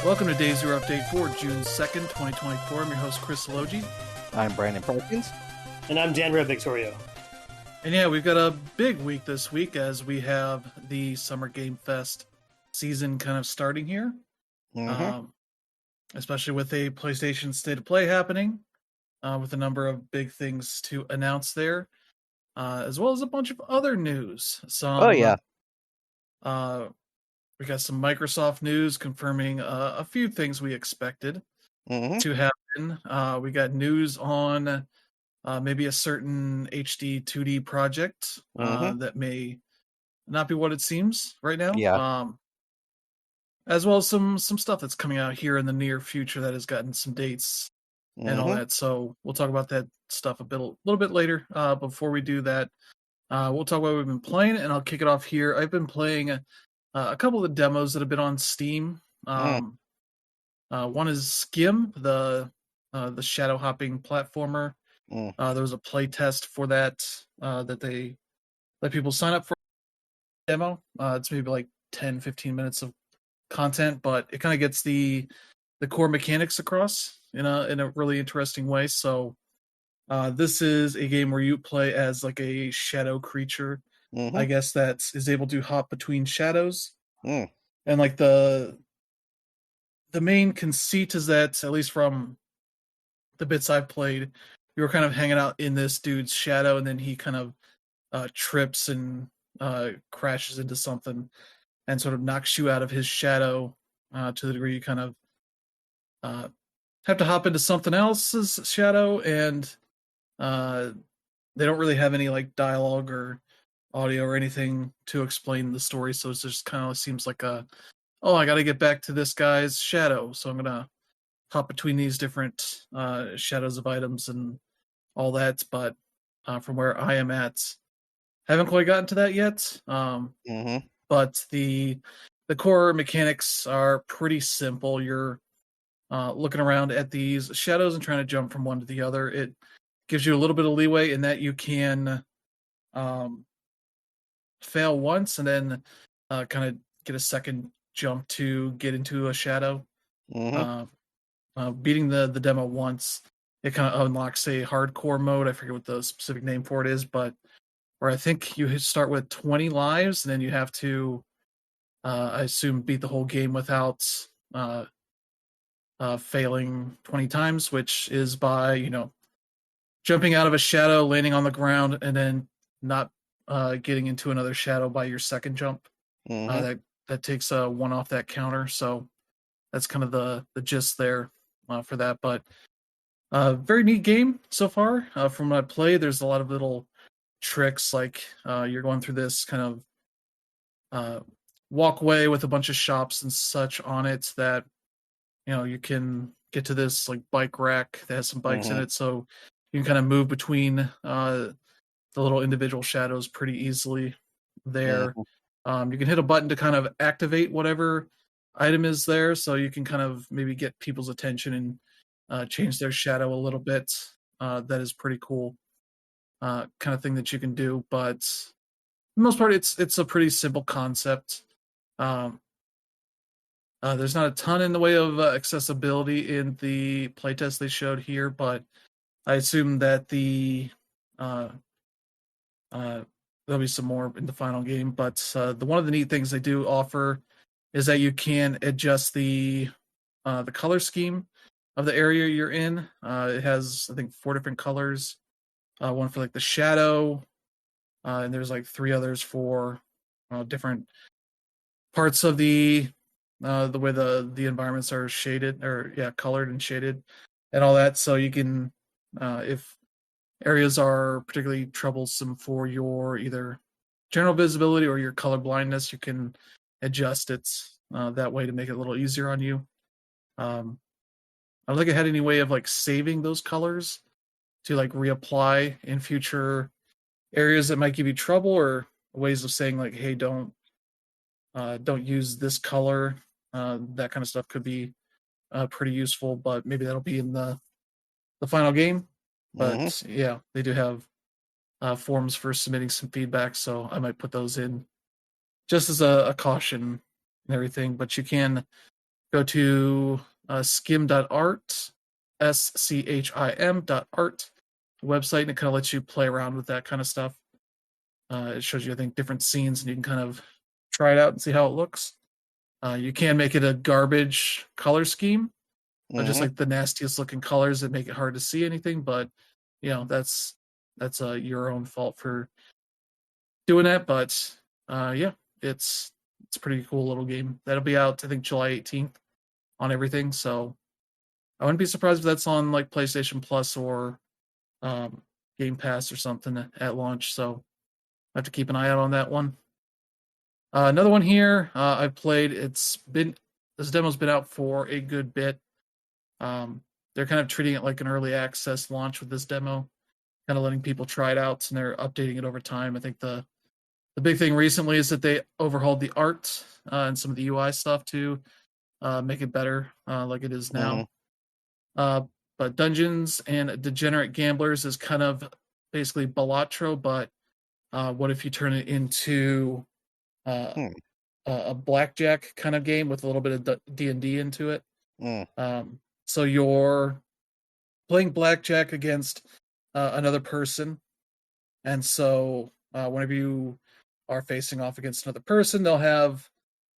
Welcome to Day Zero Update for June 2nd, 2024. I'm your host, Chris Logi. I'm Brandon Perkins. And I'm Dan Red Victorio. And yeah, we've got a big week this week as we have the Summer Game Fest season kind of starting here. Especially with a PlayStation State of Play happening, with a number of big things to announce there, as well as a bunch of other news. We got some Microsoft news confirming a few things we expected to happen. We got news on maybe a certain HD 2D project that may not be what it seems right now. Yeah. As well as some stuff that's coming out here in the near future that has gotten some dates and all that. So we'll talk about that stuff a little bit later. Before we do that, we'll talk about what we've been playing, and I'll kick it off here. I've been playing a couple of the demos that have been on Steam. One is Skim, the shadow hopping platformer. There was a play test for that that they let people sign up for a demo. It's maybe like 10-15 minutes of content, but it kind of gets the core mechanics across in a really interesting way. So this is a game where you play as like a shadow creature, I guess, that is able to hop between shadows. And like the main conceit is that, at least from the bits I've played, you were kind of hanging out in this dude's shadow, and then he kind of trips and crashes into something and sort of knocks you out of his shadow to the degree you kind of have to hop into something else's shadow, and they don't really have any like dialogue or audio or anything to explain the story, so it just kind of seems like I gotta get back to this guy's shadow, so I'm gonna hop between these different shadows of items and all that. But from where I am at, haven't quite gotten to that yet. But the core mechanics are pretty simple. You're looking around at these shadows and trying to jump from one to the other. It gives you a little bit of leeway in that you can fail once and then kind of get a second jump to get into a shadow. Beating the demo once, it kind of unlocks a hardcore mode. I forget what the specific name for it is, but where I think you start with 20 lives, and then you have to, I assume, beat the whole game without failing 20 times, which is by, jumping out of a shadow, landing on the ground, and then not getting into another shadow by your second jump. That takes one off that counter. So that's kind of the gist there for that. But very neat game so far. From what I played, there's a lot of little tricks, like you're going through this kind of walkway with a bunch of shops and such on it that you can get to this like bike rack that has some bikes in it, so you can kind of move between the little individual shadows pretty easily there. You can hit a button to kind of activate whatever item is there, so you can kind of maybe get people's attention and change their shadow a little bit. That is pretty cool kind of thing that you can do, but for the most part it's a pretty simple concept. There's not a ton in the way of accessibility in the playtest they showed here, but I assume that there'll be some more in the final game. But the one of the neat things they do offer is that you can adjust the color scheme of the area you're in. It has, I think, 4 different colors. One for like the shadow, and there's like 3 others for different parts of the way the environments are shaded, or colored and shaded and all that. So you can, if areas are particularly troublesome for your either general visibility or your color blindness, you can adjust it that way to make it a little easier on you. I don't think I had any way of like saving those colors to like reapply in future areas that might give you trouble, or ways of saying like, hey, don't use this color. That kind of stuff could be pretty useful, but maybe that'll be in the final game. But yeah, they do have forms for submitting some feedback, so I might put those in just as a caution and everything. But you can go to skim.art, schim.art website, and it kind of lets you play around with that kind of stuff. It shows you, I think, different scenes, and you can kind of try it out and see how it looks. You can make it a garbage color scheme, just like the nastiest looking colors that make it hard to see anything. But that's your own fault for doing that. But yeah, it's a pretty cool little game. That'll be out, I think, July 18th on everything. So I wouldn't be surprised if that's on like PlayStation Plus or Game Pass or something at launch. So I have to keep an eye out on that one. Another one here I've played. This demo's been out for a good bit. They're kind of treating it like an early access launch with this demo, kind of letting people try it out, and they're updating it over time. I think the big thing recently is that they overhauled the art and some of the UI stuff to make it better, like it is now. But Dungeons and Degenerate Gamblers is kind of basically Balatro, but what if you turn it into a blackjack kind of game with a little bit of D&D into it? So you're playing blackjack against another person, and so whenever you are facing off against another person, they'll have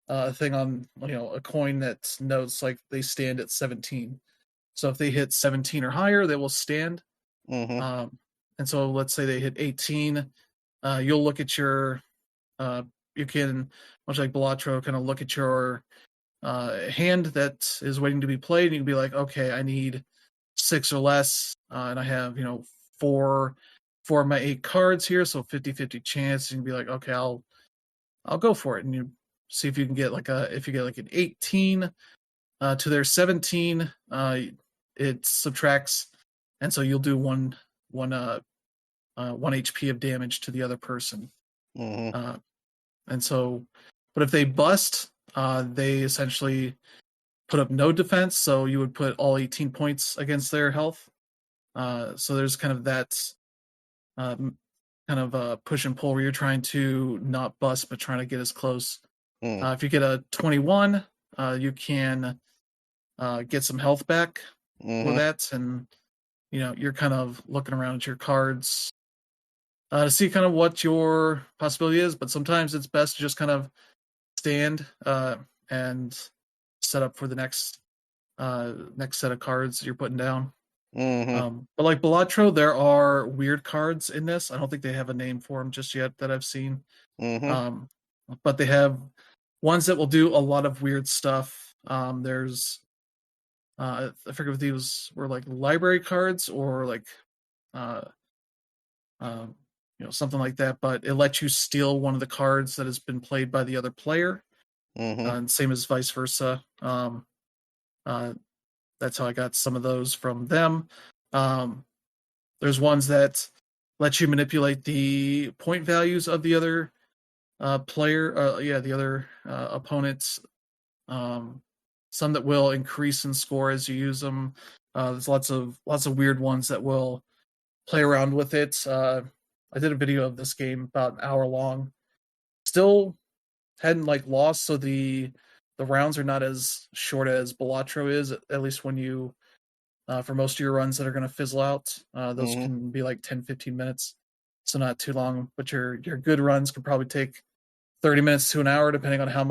a thing on a coin that notes like they stand at 17. So if they hit 17 or higher, they will stand. And so let's say they hit 18, you'll look at your you can, much like Balatro, kind of look at your hand that is waiting to be played, and you can be like, okay, I need 6 or less, and I have four of my 8 cards here, so 50-50 chance. You can be like, okay, I'll go for it, and you see if you can get if you get like an 18 to their 17, it subtracts, and so you'll do one HP of damage to the other person. And so, but if they bust, they essentially put up no defense, so you would put all 18 points against their health. So there's kind of that push and pull where you're trying to not bust, but trying to get as close. If you get a 21, you can get some health back for that, and you're kind of looking around at your cards to see kind of what your possibility is. But sometimes it's best to just kind of stand and set up for the next set of cards you're putting down. But like Balatro, there are weird cards in this. I don't think they have a name for them just yet that I've seen. But they have ones that will do a lot of weird stuff. There's I forget if these were like library cards or like something like that, but it lets you steal one of the cards that has been played by the other player. And same as vice versa. That's how I got some of those from them. There's ones that let you manipulate the point values of the other player, the other opponents. Some that will increase in score as you use them. There's lots of weird ones that will play around with it. I did a video of this game about an hour long. Still hadn't lost, so the rounds are not as short as Balatro is, at least when you for most of your runs that are going to fizzle out. Those can be like 10-15 minutes, so not too long, but your good runs can probably take 30 minutes to an hour, depending on how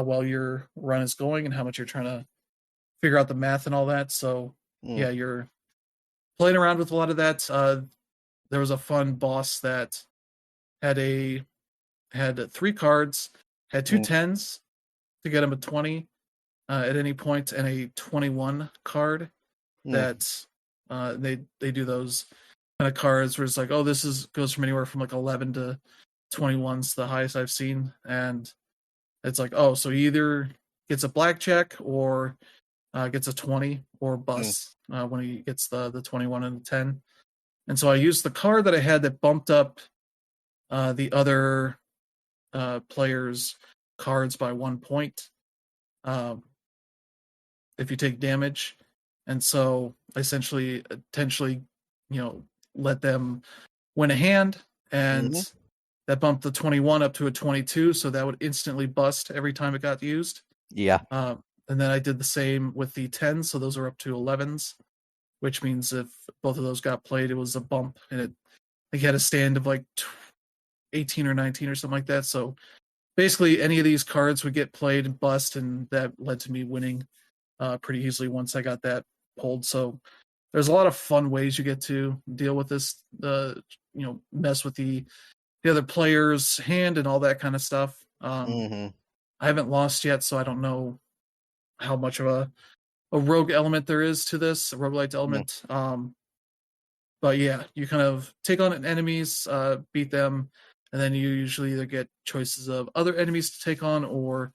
well your run is going and how much you're trying to figure out the math and all that. So yeah, you're playing around with a lot of that. There was a fun boss that had 3 cards, had 2 10s to get him a 20 at any point, and a 21 card that they do those kind of cards where it's like, oh, goes from anywhere from like 11 to 21's the highest I've seen. And it's like, oh, so he either gets a blackjack or gets a 20 or busts when he gets the 21 and the 10. And so I used the card that I had that bumped up the other players' cards by 1 point if you take damage. And so essentially, intentionally, let them win a hand, and that bumped the 21 up to a 22, so that would instantly bust every time it got used. Yeah. And then I did the same with the 10s, so those are up to 11s, which means if both of those got played, it was a bump, and it like had a stand of like 18 or 19 or something like that. So basically, any of these cards would get played and bust, and that led to me winning pretty easily once I got that pulled. So there's a lot of fun ways you get to deal with this, mess with the other player's hand and all that kind of stuff. I haven't lost yet, so I don't know how much of a rogue element there is to this, a roguelite element. But yeah, you kind of take on enemies, beat them, and then you usually either get choices of other enemies to take on or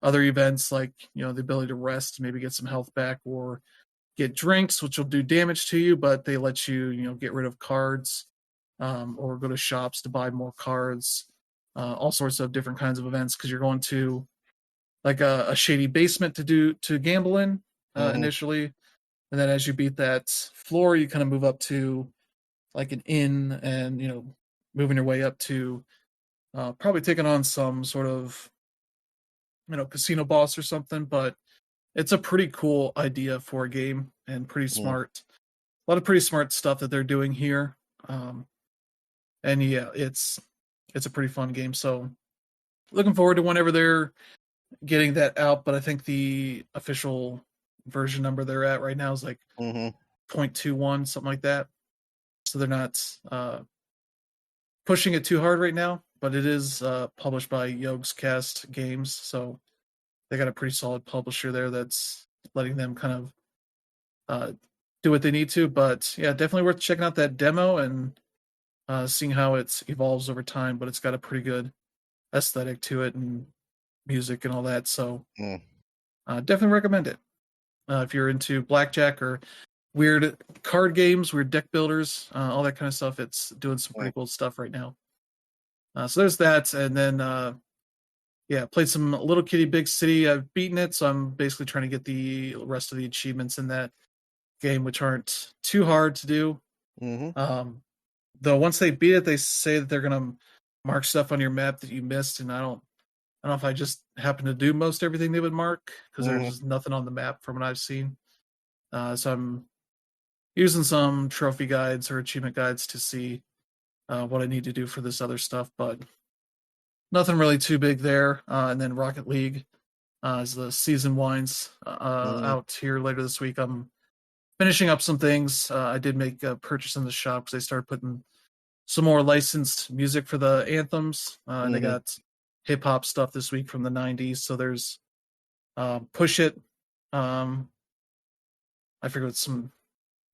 other events like, the ability to rest, maybe get some health back, or get drinks, which will do damage to you, but they let you, get rid of cards, or go to shops to buy more cards, all sorts of different kinds of events because you're going to like a shady basement to gamble in initially, and then as you beat that floor, you kind of move up to like an inn, and moving your way up to probably taking on some sort of casino boss or something. But it's a pretty cool idea for a game and pretty smart. A lot of pretty smart stuff that they're doing here. And yeah, it's a pretty fun game. So looking forward to whenever they're getting that out. But I think the official version number they're at right now is like 0.21, something like that. So they're not pushing it too hard right now, but it is published by Yogscast Games, so they got a pretty solid publisher there that's letting them kind of do what they need to. But yeah, definitely worth checking out that demo and seeing how it evolves over time. But it's got a pretty good aesthetic to it and music and all that, so definitely recommend it if you're into blackjack or weird card games, weird deck builders, all that kind of stuff. It's doing some pretty cool stuff right now. So there's that, and then played some Little Kitty Big City. I've beaten it, so I'm basically trying to get the rest of the achievements in that game, which aren't too hard to do. Though once they beat it, they say that they're gonna mark stuff on your map that you missed, and I don't know if I just happen to do most everything they would mark because there's nothing on the map from what I've seen. So I'm using some trophy guides or achievement guides to see what I need to do for this other stuff, but nothing really too big there. And then Rocket League, as the season winds out here later this week, I'm finishing up some things. I did make a purchase in the shop because they started putting some more licensed music for the anthems. And they got hip hop stuff this week from the 90s. So there's Push It. I forget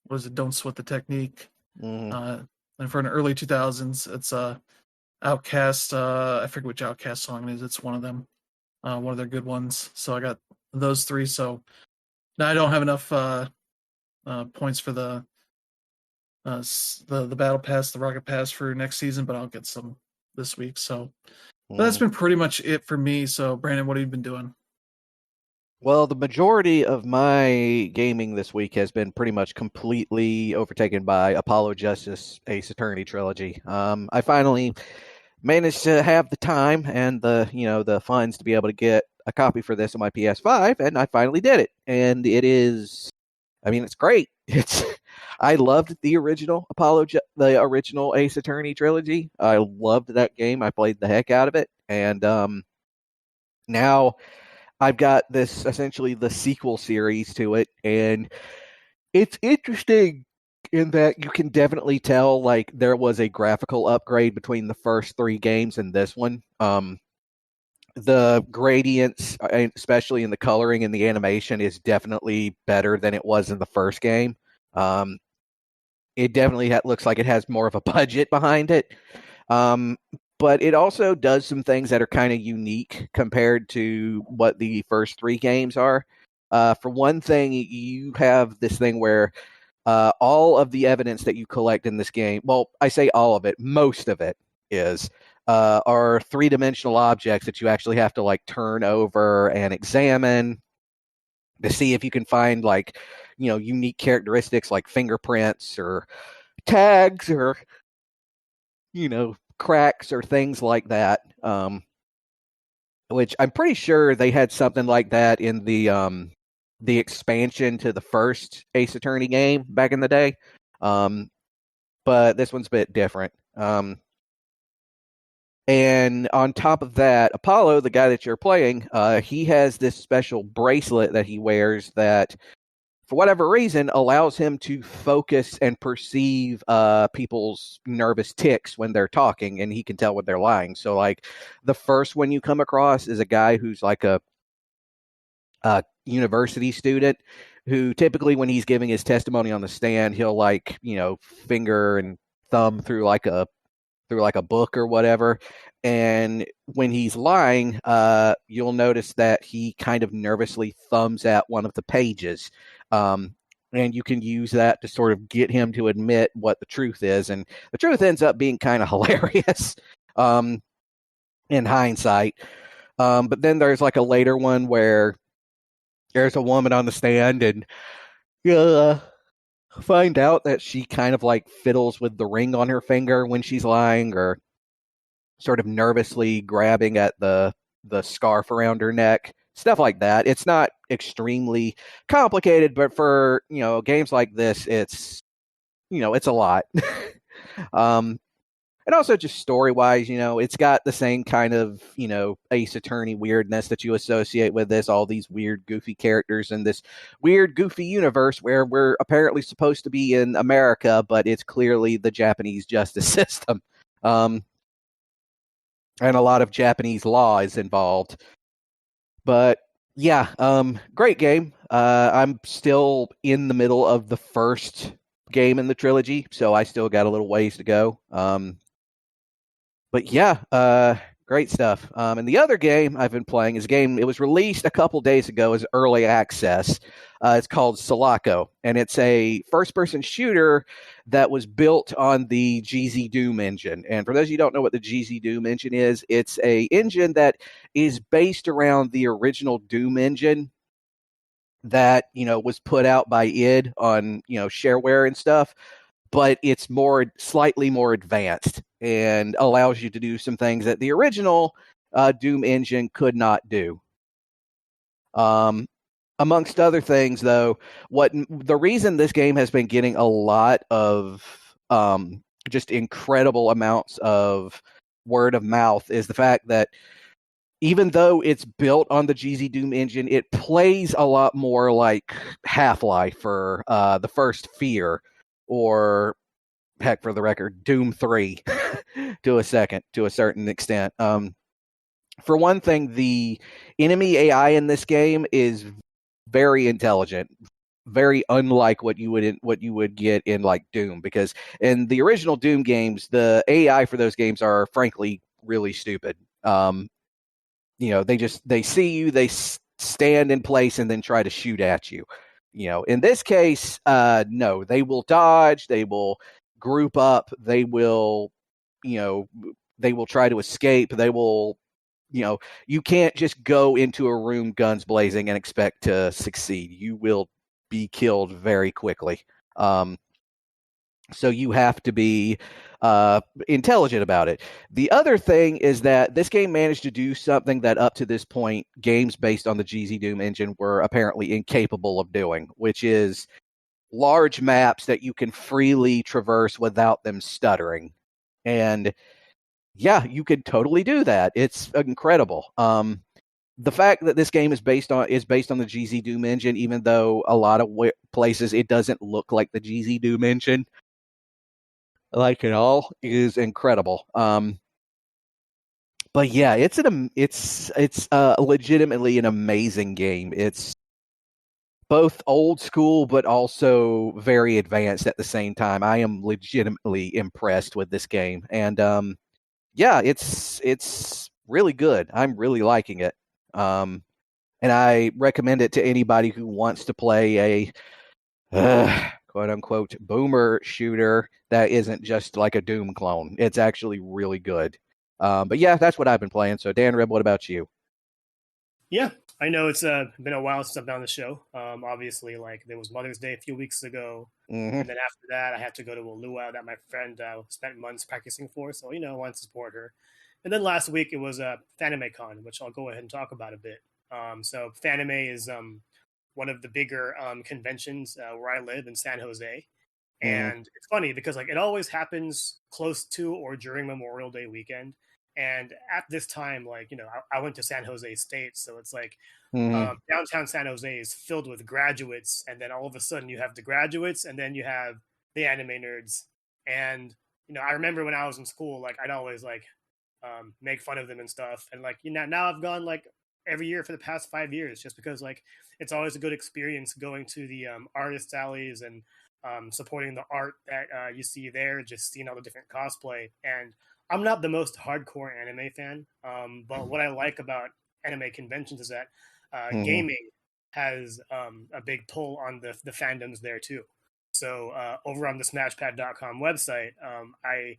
what is it? Don't Sweat the Technique. And for an early 2000s, it's Outcast. I forget which Outcast song it is. It's one of them, one of their good ones. So I got those three. So now I don't have enough points for the battle pass, the rocket pass for next season, but I'll get some this week. So that's been pretty much it for me. So Brandon, what have you been doing? Well, the majority of my gaming this week has been pretty much completely overtaken by Apollo Justice Ace Attorney trilogy. I finally managed to have the time and the funds to be able to get a copy for this on my PS5, and I finally did it. And it is, it's great. I loved the original the original Ace Attorney trilogy. I loved that game. I played the heck out of it, and now I've got this essentially the sequel series to it, and it's interesting in that you can definitely tell like there was a graphical upgrade between the first three games and this one. The gradients, especially in the coloring and the animation, is definitely better than it was in the first game. It definitely looks like it has more of a budget behind it. But it also does some things that are kind of unique compared to what the first three games are. For one thing, you have this thing where all of the evidence that you collect in this game, well, I say all of it, most of it are three-dimensional objects that you actually have to like turn over and examine to see if you can find like, unique characteristics like fingerprints or tags or, cracks or things like that. which I'm pretty sure they had something like that in the expansion to the first Ace Attorney game back in the day. But this one's a bit different. And on top of that, Apollo, the guy that you're playing, he has this special bracelet that he wears that, for whatever reason, allows him to focus and perceive people's nervous tics when they're talking, and he can tell when they're lying. So, like, the first one you come across is a guy who's like a university student who typically, when he's giving his testimony on the stand, he'll finger and thumb through like a book or whatever. And when he's lying, you'll notice that he kind of nervously thumbs at one of the pages. And you can use that to sort of get him to admit what the truth is. And the truth ends up being kind of hilarious in hindsight. But then there's like a later one where there's a woman on the stand, and you'll find out that she kind of like fiddles with the ring on her finger when she's lying, or sort of nervously grabbing at the scarf around her neck, stuff like that. It's not extremely complicated, but for games like this, it's a lot. And also just story-wise, it's got the same kind of, Ace Attorney weirdness that you associate with this, all these weird, goofy characters in this weird, goofy universe where we're apparently supposed to be in America, but it's clearly the Japanese justice system. And a lot of Japanese law is involved. But, yeah, great game. I'm still in the middle of the first game in the trilogy, so I still got a little ways to go. But yeah, great stuff. And the other game I've been playing is a game, it was released a couple days ago as early access. It's called Sulaco, and it's a first-person shooter that was built on the GZ Doom engine. And for those of you who don't know what the GZ Doom engine is, it's a engine that is based around the original Doom engine that, was put out by id on, shareware and stuff. But it's slightly more advanced and allows you to do some things that the original Doom engine could not do. Amongst other things, though, the reason this game has been getting a lot of just incredible amounts of word of mouth is the fact that even though it's built on the GZ Doom engine, it plays a lot more like Half-Life or the first Fear, or heck, for the record, Doom 3 to a certain extent. For one thing, the enemy AI in this game is very intelligent, very unlike what you would get in like Doom, because in the original Doom games, the AI for those games are frankly really stupid. They see you, they stand in place and then try to shoot at you. In this case, no, they will dodge, they will group up, they will try to escape, they will, you can't just go into a room guns blazing and expect to succeed. You will be killed very quickly. So you have to be intelligent about it. The other thing is that this game managed to do something that up to this point, games based on the GZ Doom engine were apparently incapable of doing, which is large maps that you can freely traverse without them stuttering. And yeah, you could totally do that. It's incredible. The fact that this game is based on the GZ Doom engine, even though a lot of places it doesn't look like the GZ Doom engine, like at all, is incredible. But yeah, it's legitimately an amazing game. It's both old school but also very advanced at the same time. I am legitimately impressed with this game, and yeah, it's really good. I'm really liking it, and I recommend it to anybody who wants to play a quote unquote boomer shooter that isn't just like a Doom clone. It's actually really good. But yeah, that's what I've been playing. So Dan Rib, what about you? Yeah, I know it's been a while since I've done the show. Obviously, like there was Mother's Day a few weeks ago, and then after that, I had to go to a luau that my friend spent months practicing for. So I wanted to support her. And then last week it was FanimeCon, which I'll go ahead and talk about a bit. So Fanime is one of the bigger conventions where I live in San Jose. And it's funny because like it always happens close to or during Memorial Day weekend. And at this time, like, I went to San Jose State. So it's like downtown San Jose is filled with graduates. And then all of a sudden you have the graduates and then you have the anime nerds. And, I remember when I was in school, like I'd always like make fun of them and stuff. And like, now I've gone like every year for the past 5 years just because like it's always a good experience going to the artist alleys and supporting the art that you see there, just seeing all the different cosplay. And I'm not the most hardcore anime fan, but what I like about anime conventions is that gaming has a big pull on the fandoms there too. So over on the SmashPad.com website, I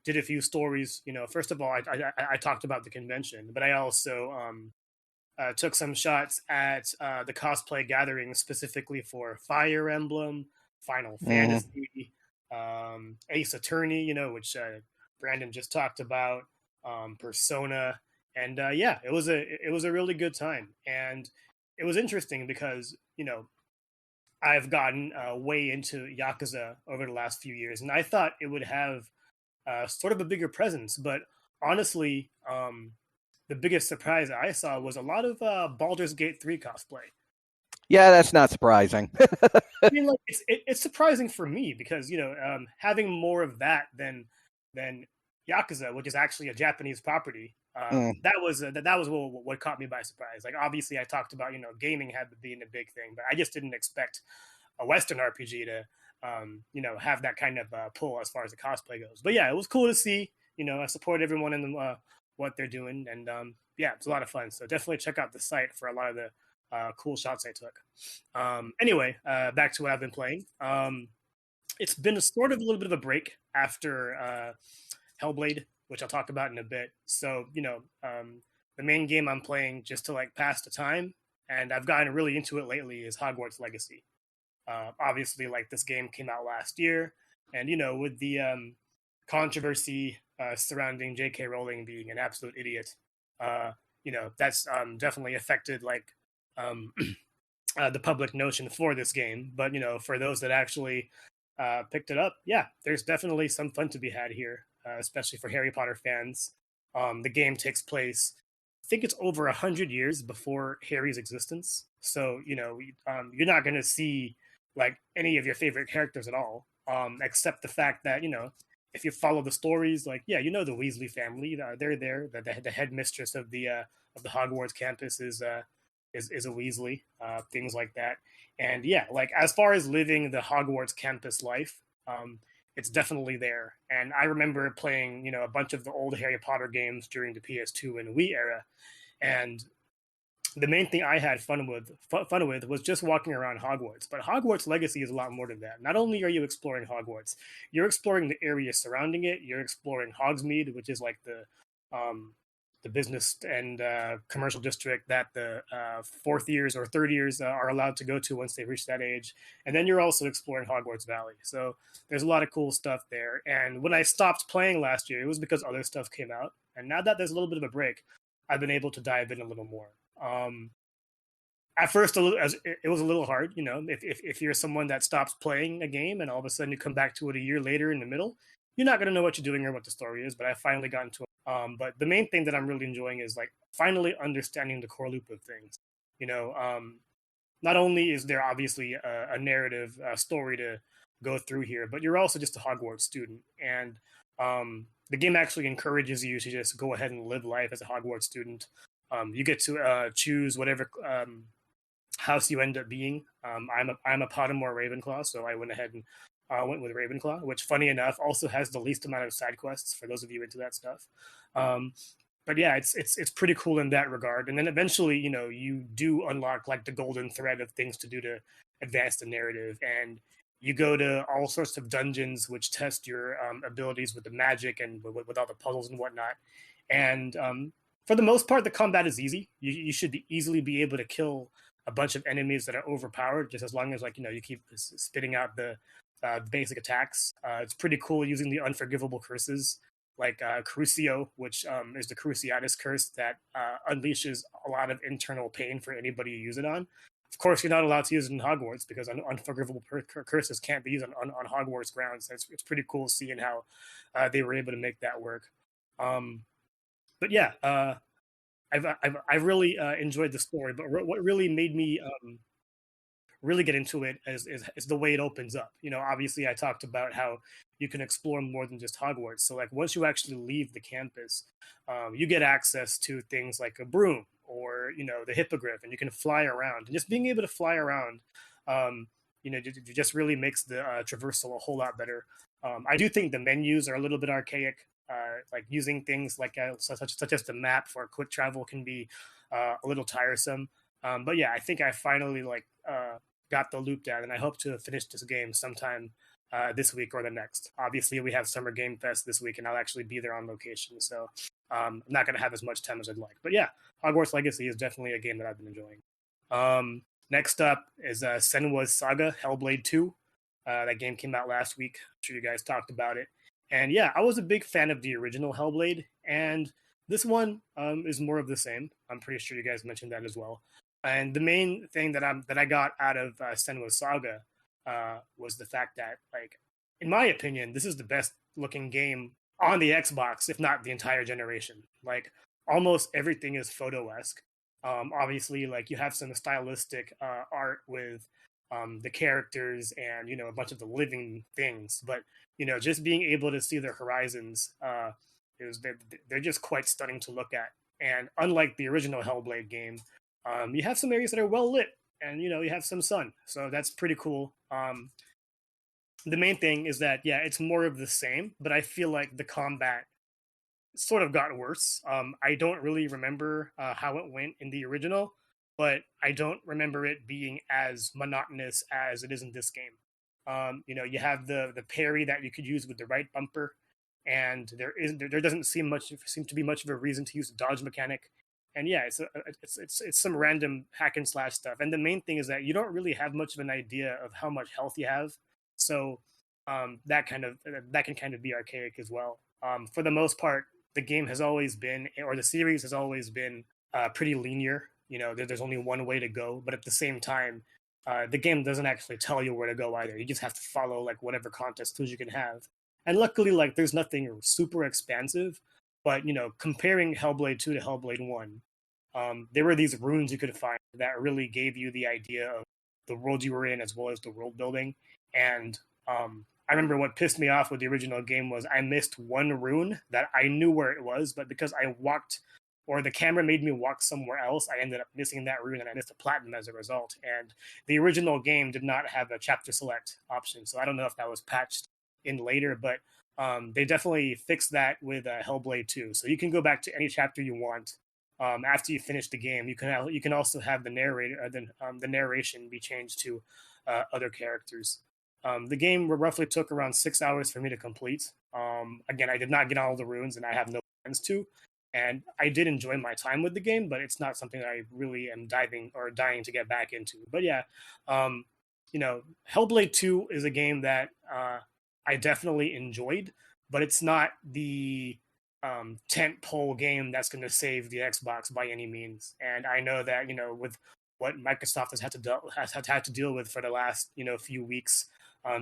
did a few stories. First of all, I talked about the convention, but I also took some shots at the cosplay gathering specifically for Fire Emblem, Final Fantasy, Ace Attorney, which Brandon just talked about, Persona, and it was a really good time, and it was interesting because I've gotten way into Yakuza over the last few years, and I thought it would have sort of a bigger presence, but honestly, the biggest surprise I saw was a lot of Baldur's Gate 3 cosplay. Yeah, that's not surprising. I mean, like it's surprising for me because having more of that than Yakuza, which is actually a Japanese property, that was what caught me by surprise. Like obviously, I talked about gaming had being a big thing, but I just didn't expect a Western RPG to have that kind of pull as far as the cosplay goes. But yeah, it was cool to see. I support everyone in what they're doing, and yeah, it's a lot of fun. So definitely check out the site for a lot of the cool shots I took. Anyway, back to what I've been playing. It's been a sort of a little bit of a break after Hellblade, which I'll talk about in a bit. So, the main game I'm playing just to like pass the time, and I've gotten really into it lately, is Hogwarts Legacy. Obviously, like this game came out last year, and with the controversy surrounding J.K. Rowling being an absolute idiot, that's definitely affected like the public notion for this game. But for those that actually picked it up, yeah, there's definitely some fun to be had here, especially for Harry Potter fans. The game takes place, I think it's over 100 years before Harry's existence. So you're not going to see like any of your favorite characters at all, except the fact that if you follow the stories, like the Weasley family, they're there. The headmistress of the Hogwarts campus is a Weasley, things like that. And yeah, like as far as living the Hogwarts campus life, it's definitely there. And I remember playing, a bunch of the old Harry Potter games during the PS2 and Wii era. And the main thing I had fun with was just walking around Hogwarts. But Hogwarts Legacy is a lot more than that. Not only are you exploring Hogwarts, you're exploring the area surrounding it. You're exploring Hogsmeade, which is like the business and commercial district that the fourth years or third years are allowed to go to once they reach that age. And then you're also exploring Hogwarts Valley. So there's a lot of cool stuff there. And when I stopped playing last year, it was because other stuff came out. And now that there's a little bit of a break, I've been able to dive in a little more. At first, it was a little hard, if you're someone that stops playing a game and all of a sudden you come back to it a year later in the middle, you're not going to know what you're doing or what the story is. But I finally got into it. But the main thing that I'm really enjoying is like finally understanding the core loop of things. Not only is there obviously a narrative story to go through here, but you're also just a Hogwarts student, and the game actually encourages you to just go ahead and live life as a Hogwarts student. You get to choose whatever house you end up being. I'm a Pottermore Ravenclaw, so I went ahead and went with Ravenclaw, which, funny enough, also has the least amount of side quests for those of you into that stuff. But yeah, it's pretty cool in that regard. And then eventually, you do unlock like the golden thread of things to do to advance the narrative, and you go to all sorts of dungeons which test your abilities with the magic and with all the puzzles and whatnot. And for the most part, the combat is easy. You should easily be able to kill a bunch of enemies that are overpowered, just as long as you keep spitting out the basic attacks. It's pretty cool using the unforgivable curses. like Crucio, which is the Cruciatus curse that unleashes a lot of internal pain for anybody you use it on. Of course, you're not allowed to use it in Hogwarts because unforgivable curses can't be used on Hogwarts grounds. It's pretty cool seeing how they were able to make that work. But yeah, I've really enjoyed the story. But what really made me really get into it is the way it opens up. You know, obviously I talked about how you can explore more than just Hogwarts. So like once you actually leave the campus, you get access to things like a broom or, you know, the hippogriff, and you can fly around. And just being able to fly around, you know, just really makes the traversal a whole lot better. I do think the menus are a little bit archaic. Like using things like such as the map for quick travel can be a little tiresome. But yeah, I think I finally got the loop down, and I hope to finish this game sometime this week or the next. Obviously, we have Summer Game Fest this week, and I'll actually be there on location, so I'm not going to have as much time as I'd like. But yeah, Hogwarts Legacy is definitely a game that I've been enjoying. Next up is Senua's Saga Hellblade 2. That game came out last week. I'm sure you guys talked about it. And yeah, I was a big fan of the original Hellblade, and this one is more of the same. I'm pretty sure you guys mentioned that as well. And the main thing that I got out of Senua's Saga was the fact that, like, in my opinion, this is the best looking game on the Xbox, if not the entire generation. Like, almost everything is photo-esque. Obviously, like, you have some stylistic art with the characters and, you know, a bunch of the living things, but, you know, just being able to see their horizons they're just quite stunning to look at. And unlike the original Hellblade game, you have some areas that are well lit, and, you know, you have some sun, so that's pretty cool. The main thing is that, yeah, it's more of the same, but I feel like the combat sort of got worse. I don't really remember how it went in the original, but I don't remember it being as monotonous as it is in this game. You know, you have the parry that you could use with the right bumper, and there doesn't seem to be much of a reason to use the dodge mechanic. And yeah, it's some random hack and slash stuff. And the main thing is that you don't really have much of an idea of how much health you have, so that can kind of be archaic as well. For the most part, the game has always been, or the series has always been, pretty linear. You know, there's only one way to go, but at the same time, the game doesn't actually tell you where to go either. You just have to follow like whatever contest tools you can have. And luckily, like, there's nothing super expansive. But, you know, comparing Hellblade 2 to Hellblade 1, there were these runes you could find that really gave you the idea of the world you were in as well as the world building. And I remember what pissed me off with the original game was I missed one rune that I knew where it was, but because I walked, or the camera made me walk somewhere else, I ended up missing that rune and I missed a platinum as a result. And the original game did not have a chapter select option, so I don't know if that was patched in later, but they definitely fixed that with Hellblade 2. So you can go back to any chapter you want after you finish the game. You can also have the narration be changed to other characters. The game roughly took around 6 hours for me to complete. Again, I did not get all the runes, and I have no plans to. And I did enjoy my time with the game, but it's not something that I really am dying to get back into. But yeah, you know, Hellblade 2 is a game that I definitely enjoyed, but it's not the tent pole game that's going to save the Xbox by any means. And I know that, you know, with what Microsoft has had to deal with for the last, you know, few weeks,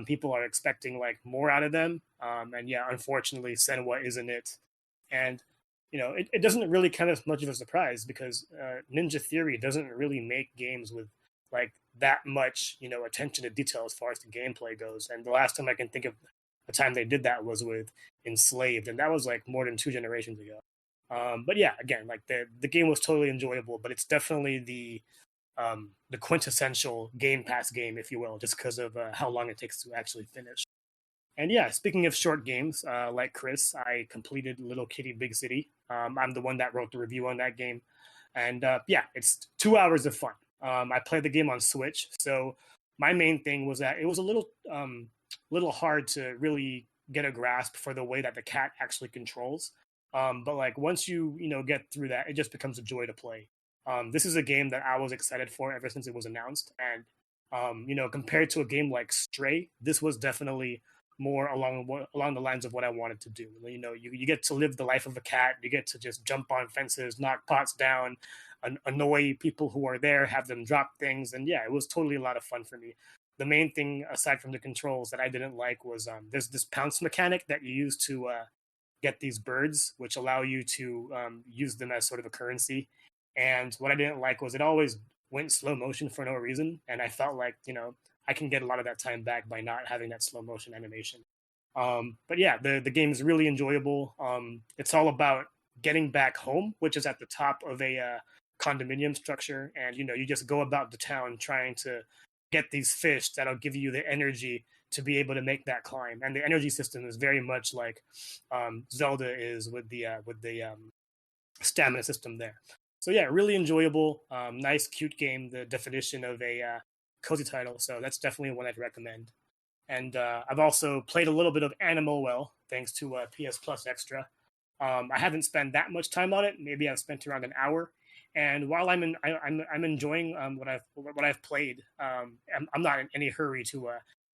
people are expecting like more out of them. And yeah, unfortunately, Senua isn't it. And, you know, it doesn't really come as much of a surprise because Ninja Theory doesn't really make games with like that much, you know, attention to detail as far as the gameplay goes. And the last time I can think of the time they did that was with Enslaved, and that was like more than 2 generations ago. But yeah, again, like the game was totally enjoyable, but it's definitely the quintessential Game Pass game, if you will, just because of how long it takes to actually finish. And yeah, speaking of short games, like Chris, I completed Little Kitty Big City. I'm the one that wrote the review on that game, and yeah, it's 2 hours of fun. I played the game on Switch, so my main thing was that it was a little hard to really get a grasp for the way that the cat actually controls. But like once you get through that, it just becomes a joy to play. This is a game that I was excited for ever since it was announced, and compared to a game like Stray, this was definitely more along the lines of what I wanted to do. You know, you get to live the life of a cat. You get to just jump on fences, knock pots down, annoy people who are there, have them drop things, and yeah, it was totally a lot of fun for me. The main thing, aside from the controls, that I didn't like was there's this pounce mechanic that you use to get these birds, which allow you to use them as sort of a currency. And what I didn't like was it always went slow motion for no reason, and I felt like, you know, I can get a lot of that time back by not having that slow motion animation. But yeah, the game is really enjoyable. It's all about getting back home, which is at the top of a condominium structure, and you know, you just go about the town trying to get these fish that'll give you the energy to be able to make that climb. And the energy system is very much like Zelda is with the stamina system there. So yeah, really enjoyable, nice, cute game. The definition of a cozy title. So that's definitely one I'd recommend. And I've also played a little bit of Animal Well, thanks to PS Plus Extra. I haven't spent that much time on it. Maybe I've spent around an hour. And while I'm enjoying what I've played, I'm not in any hurry to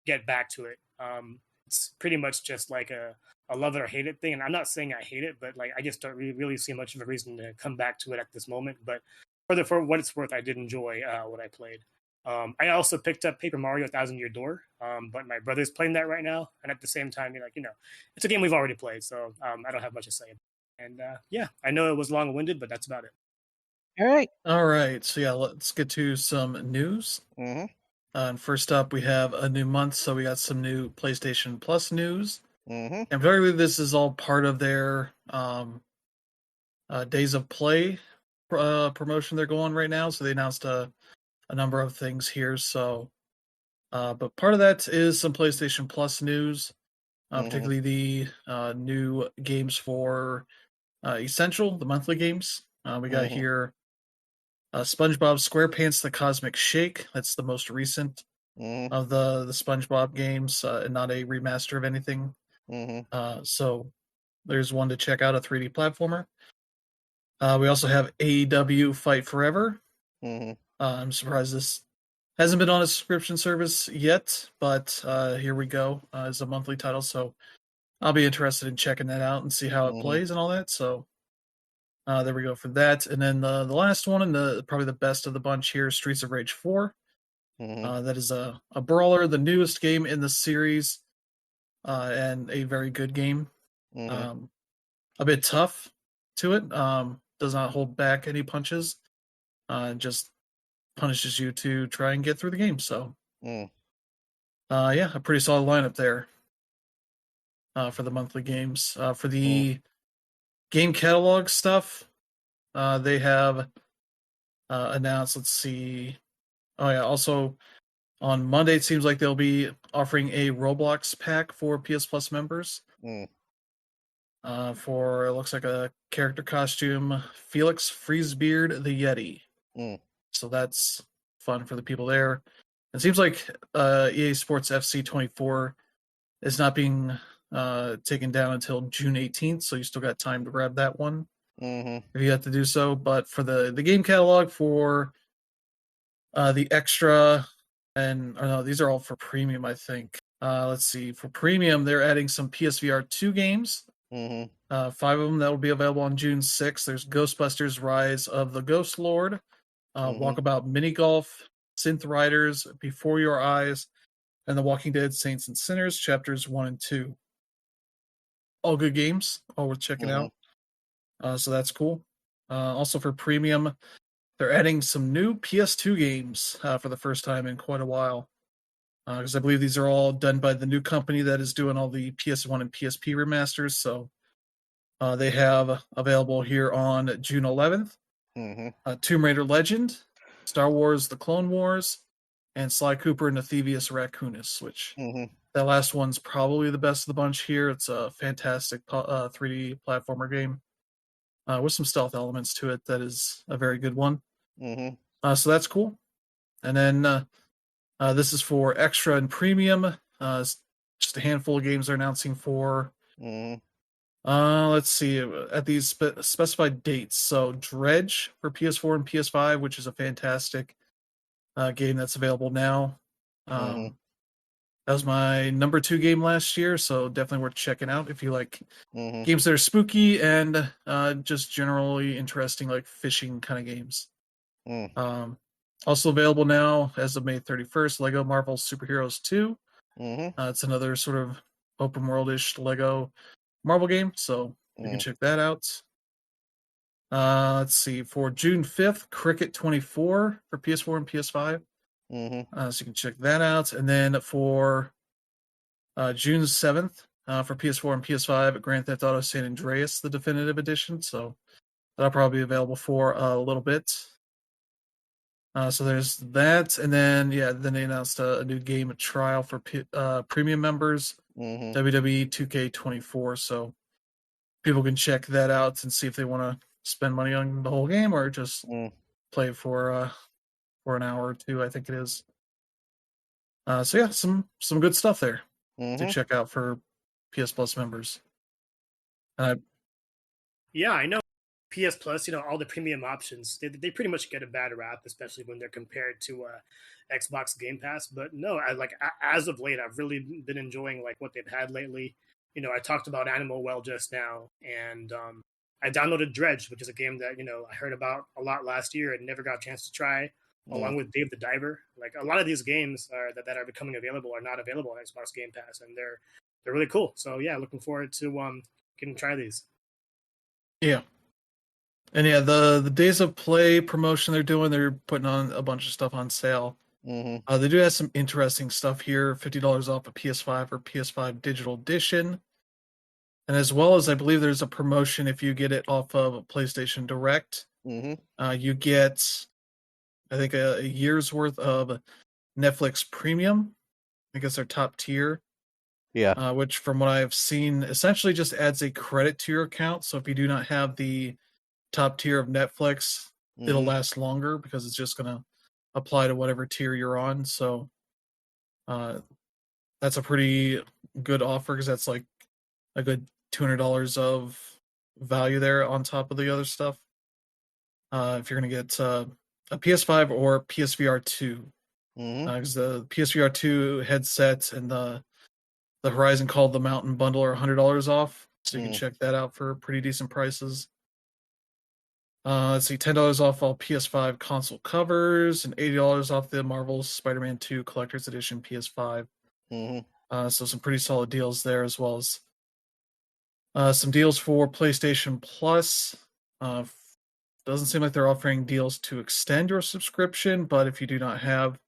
get back to it. It's pretty much just like a love it or hate it thing. And I'm not saying I hate it, but like I just don't really see much of a reason to come back to it at this moment. But for what it's worth, I did enjoy what I played. I also picked up Paper Mario: Thousand Year Door, but my brother's playing that right now, and at the same time, you're like, you know, it's a game we've already played, so I don't have much to say. And yeah, I know it was long-winded, but that's about it. All right. So yeah, let's get to some news. And first up, we have a new month, so we got some new PlayStation Plus news. And particularly, this is all part of their Days of Play promotion they're going right now. So they announced a number of things here. So, but part of that is some PlayStation Plus news, particularly the new games for Essential, the monthly games. We got here SpongeBob SquarePants: The Cosmic Shake. That's the most recent of the SpongeBob games, and not a remaster of anything. So there's one to check out, a 3D platformer. We also have AEW Fight Forever. I'm surprised this hasn't been on a subscription service yet, but here we go. It's a monthly title, so I'll be interested in checking that out and see how it plays and all that. So there we go for that. And then the last one, and probably the best of the bunch here, Streets of Rage 4. That is a brawler, the newest game in the series, and a very good game. A bit tough to it. Does not hold back any punches. Just punishes you to try and get through the game. So, yeah, a pretty solid lineup there for the monthly games. For the game catalog stuff, they have announced, let's see. Oh, yeah, also on Monday, it seems like they'll be offering a Roblox pack for PS Plus members. For, it looks like a character costume, Felix Freezebeard the Yeti. So that's fun for the people there. It seems like EA Sports FC 24 is not being taken down until June 18th, so you still got time to grab that one if you have to do so. But for the game catalog for the extra, and no, these are all for premium, I think. Let's see. For premium, they're adding some PSVR 2 games. 5 of them that will be available on June 6th. There's Ghostbusters: Rise of the Ghost Lord, Walkabout Mini Golf, Synth Riders, Before Your Eyes, and The Walking Dead: Saints and Sinners, chapters 1 and 2. All good games, all worth checking out. So that's cool. Also for premium, they're adding some new PS2 games for the first time in quite a while. Because I believe these are all done by the new company that is doing all the PS1 and PSP remasters. So they have available here on June 11th, Tomb Raider Legend, Star Wars: The Clone Wars, and Sly Cooper and the Thievius Raccoonus, which that last one's probably the best of the bunch here. It's a fantastic 3D platformer game with some stealth elements to it. That is a very good one. So that's cool. And then this is for extra and premium. Just a handful of games they're announcing for. Let's see, at these specified dates. So Dredge for PS4 and PS5, which is a fantastic game that's available now. That was my number 2 game last year, so definitely worth checking out if you like Mm-hmm. games that are spooky and just generally interesting, like fishing kind of games. Also available now as of May 31st, Lego Marvel Superheroes 2. It's another sort of open world-ish Lego Marvel game, so you can check that out. Let's see, for June 5th, Cricket 24 for PS4 and PS5. So you can check that out. And then for June 7th, for PS4 and PS5, Grand Theft Auto San Andreas, the definitive edition. So that'll probably be available for a little bit. So there's that. And then, then they announced a new game trial for premium members, WWE 2K24. So people can check that out and see if they want to spend money on the whole game or just play for an hour or two, I think it is. So yeah, some good stuff there to check out for PS Plus members. Yeah, I know PS Plus, all the premium options, they pretty much get a bad rap, especially when they're compared to Xbox Game Pass. But no, as of late, I've really been enjoying like what they've had lately. I talked about Animal Well just now, and I downloaded Dredge, which is a game that I heard about a lot last year and never got a chance to try. Along with Dave the Diver, like a lot of these games that are becoming available are not available on Xbox Game Pass, and they're really cool. So yeah, looking forward to getting to try these. Yeah. And yeah, the Days of Play promotion they're putting on a bunch of stuff on sale. They do have some interesting stuff here, $50 off a PS5 or PS5 Digital Edition. And as well as I believe there's a promotion if you get it off of PlayStation Direct. You get, I think, a year's worth of Netflix Premium. I guess their top tier. Yeah. Which from what I've seen essentially just adds a credit to your account. So if you do not have the top tier of Netflix, it'll last longer because it's just going to apply to whatever tier you're on. So that's a pretty good offer because that's like a good $200 of value there on top of the other stuff. If you're going to get a PS5 or PSVR 2, because the PSVR 2 headset and the Horizon Call the Mountain bundle are $100 off, so you can check that out for pretty decent prices. Let's see, $10 off all PS5 console covers and $80 off the Marvel Spider-Man 2 Collector's Edition PS5. So some pretty solid deals there, as well as some deals for PlayStation Plus. Doesn't seem like they're offering deals to extend your subscription, but if you do not have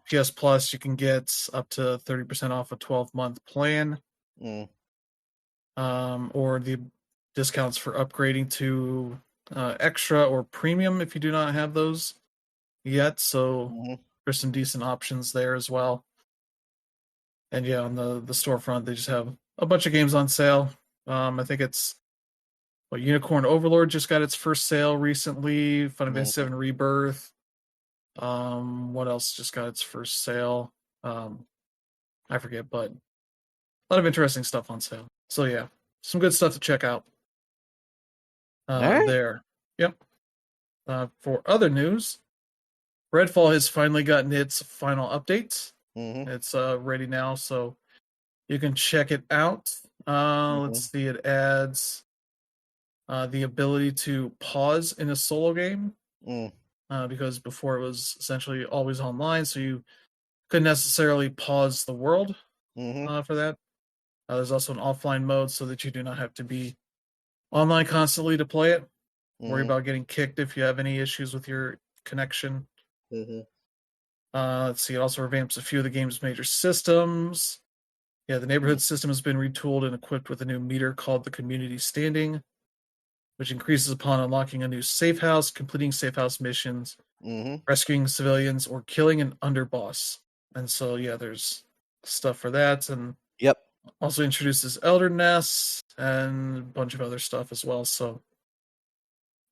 PS Plus, you can get up to 30% off a 12-month plan. Or the discounts for upgrading to extra or premium if you do not have those yet. So there's some decent options there as well. And yeah, on the storefront, they just have a bunch of games on sale. I think it's Unicorn Overlord just got its first sale recently. Final Fantasy VII Rebirth. What else just got its first sale? I forget, but a lot of interesting stuff on sale. So yeah, some good stuff to check out. There. Yep. For other news, Redfall has finally gotten its final update. It's ready now, so you can check it out. Let's see, it adds the ability to pause in a solo game, because before it was essentially always online, so you couldn't necessarily pause the world for that. There's also an offline mode so that you do not have to be online constantly to play it. Worry about getting kicked if you have any issues with your connection. Let's see, it also revamps a few of the game's major systems. Yeah, the neighborhood system has been retooled and equipped with a new meter called the Community Standing, which increases upon unlocking a new safe house, completing safe house missions, rescuing civilians, or killing an underboss. And so, yeah, there's stuff for that. And also introduces Elder Nests and a bunch of other stuff as well. So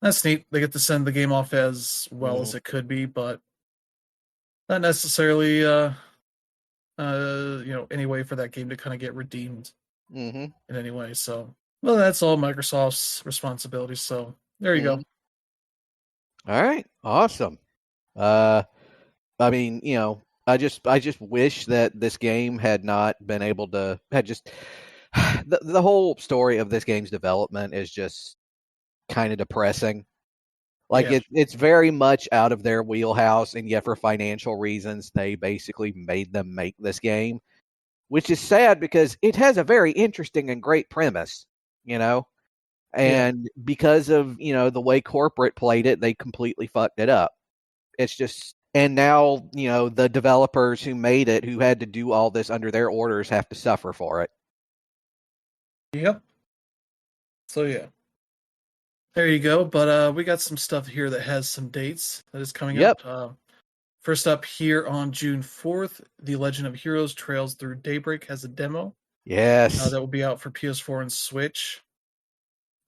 that's neat. They get to send the game off as well as it could be, but not necessarily any way for that game to kind of get redeemed in any way. So, well, that's all Microsoft's responsibility. So there you go. All right, awesome. I mean, I just wish that this game had not been able to had just the whole story of this game's development is just kind of depressing. Like Yeah. it's very much out of their wheelhouse, and yet for financial reasons, they basically made them make this game, which is sad because it has a very interesting and great premise, you know. And because of the way corporate played it, they completely fucked it up. It's just and now the developers who made it, who had to do all this under their orders, have to suffer for it. Yep. So yeah. There you go. But we got some stuff here that has some dates that is coming Yep. up. First up here on June 4th, The Legend of Heroes Trails Through Daybreak has a demo. Yes. That will be out for PS4 and Switch.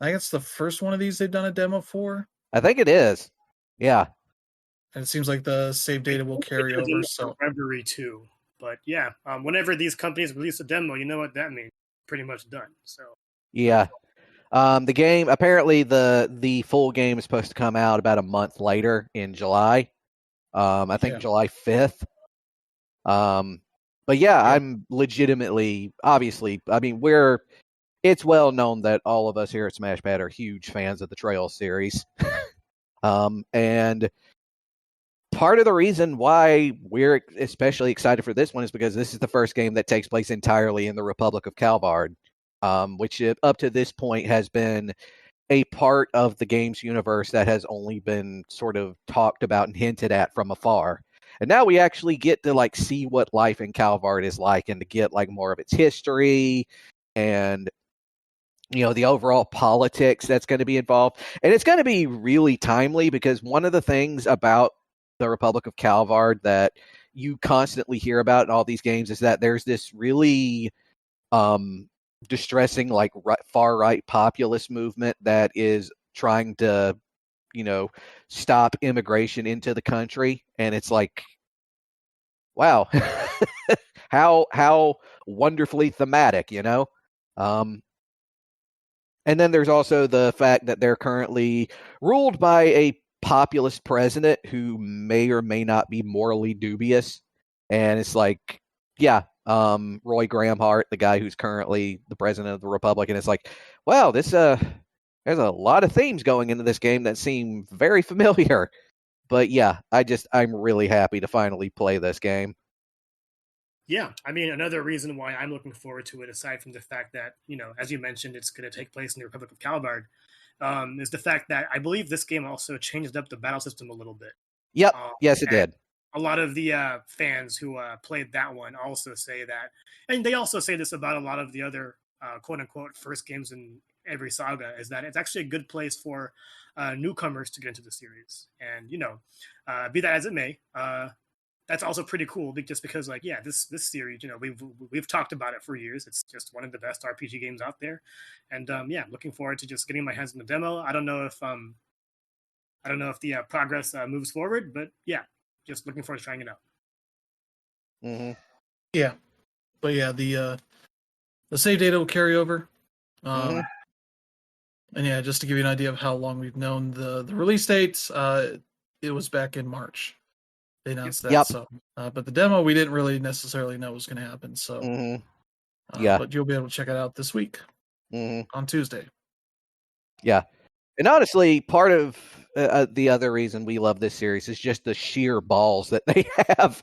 I think it's the first one of these they've done a demo for. I think it is. Yeah. And it seems like the save data will carry over. So February too. But yeah, whenever these companies release a demo, you know what that means. Pretty much done. So yeah. The game, apparently the full game is supposed to come out about a month later in July. I think July 5th. But yeah, I'm legitimately, obviously, I mean, it's well known that all of us here at SmashPad are huge fans of the Trails series. And part of the reason why we're especially excited for this one is because this is the first game that takes place entirely in the Republic of Calvard, which up to this point has been a part of the game's universe that has only been sort of talked about and hinted at from afar. And now we actually get to see what life in Calvard is like, and to get more of its history and the overall politics that's going to be involved. And it's going to be really timely because one of the things about the Republic of Calvard that you constantly hear about in all these games is that there's this really distressing far right populist movement that is trying to stop immigration into the country. And it's wow, how wonderfully thematic, and then there's also the fact that they're currently ruled by a populist president who may or may not be morally dubious. And it's Roy Graham Hart, the guy who's currently the president of the Republic. And it's wow, there's a lot of themes going into this game that seem very familiar. But yeah, I'm really happy to finally play this game. Yeah, I mean, another reason why I'm looking forward to it, aside from the fact that, as you mentioned, it's going to take place in the Republic of Calvard, is the fact that I believe this game also changed up the battle system a little bit. Yep. Yes, it did. A lot of the fans who played that one also say that, and they also say this about a lot of the other quote-unquote first games in every saga, is that it's actually a good place for newcomers to get into the series. And, be that as it may, that's also pretty cool, just because this series, we've talked about it for years. It's just one of the best RPG games out there, and looking forward to just getting my hands on the demo. I don't know if the progress moves forward, but yeah, just looking forward to trying it out. Mm-hmm. Yeah, but yeah, the save data will carry over, and yeah, just to give you an idea of how long we've known the release date, it was back in March. They announced that. Yep. So, but the demo we didn't really necessarily know was going to happen. So, but you'll be able to check it out this week on Tuesday. Yeah, and honestly, part of the other reason we love this series is just the sheer balls that they have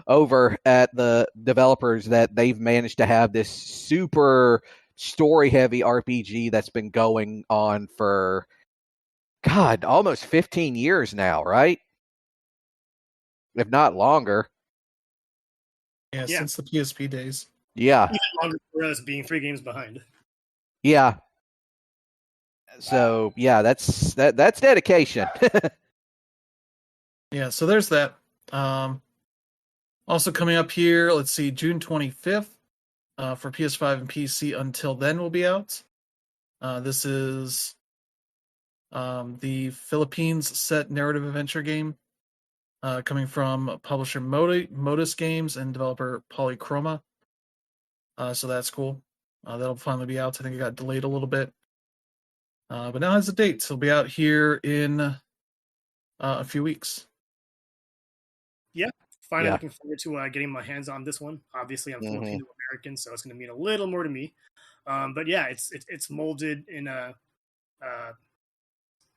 over at the developers, that they've managed to have this super story-heavy RPG that's been going on for, God, almost 15 years now, right? If not longer. Yeah, since the PSP days. Yeah. Even longer for us, being 3 games behind. Yeah. So yeah, that's dedication. Yeah, so there's that. Also coming up here, let's see, June 25th for PS5 and PC. Until Then will be out. This is the Philippines set narrative adventure game coming from publisher Modus Games and developer Polychroma. So that's cool. That'll finally be out. I think it got delayed a little bit. But now has a date. So it'll be out here in a few weeks. Yeah, finally looking forward to getting my hands on this one. Obviously, I'm Filipino American, so it's going to mean a little more to me. But yeah, it's molded in a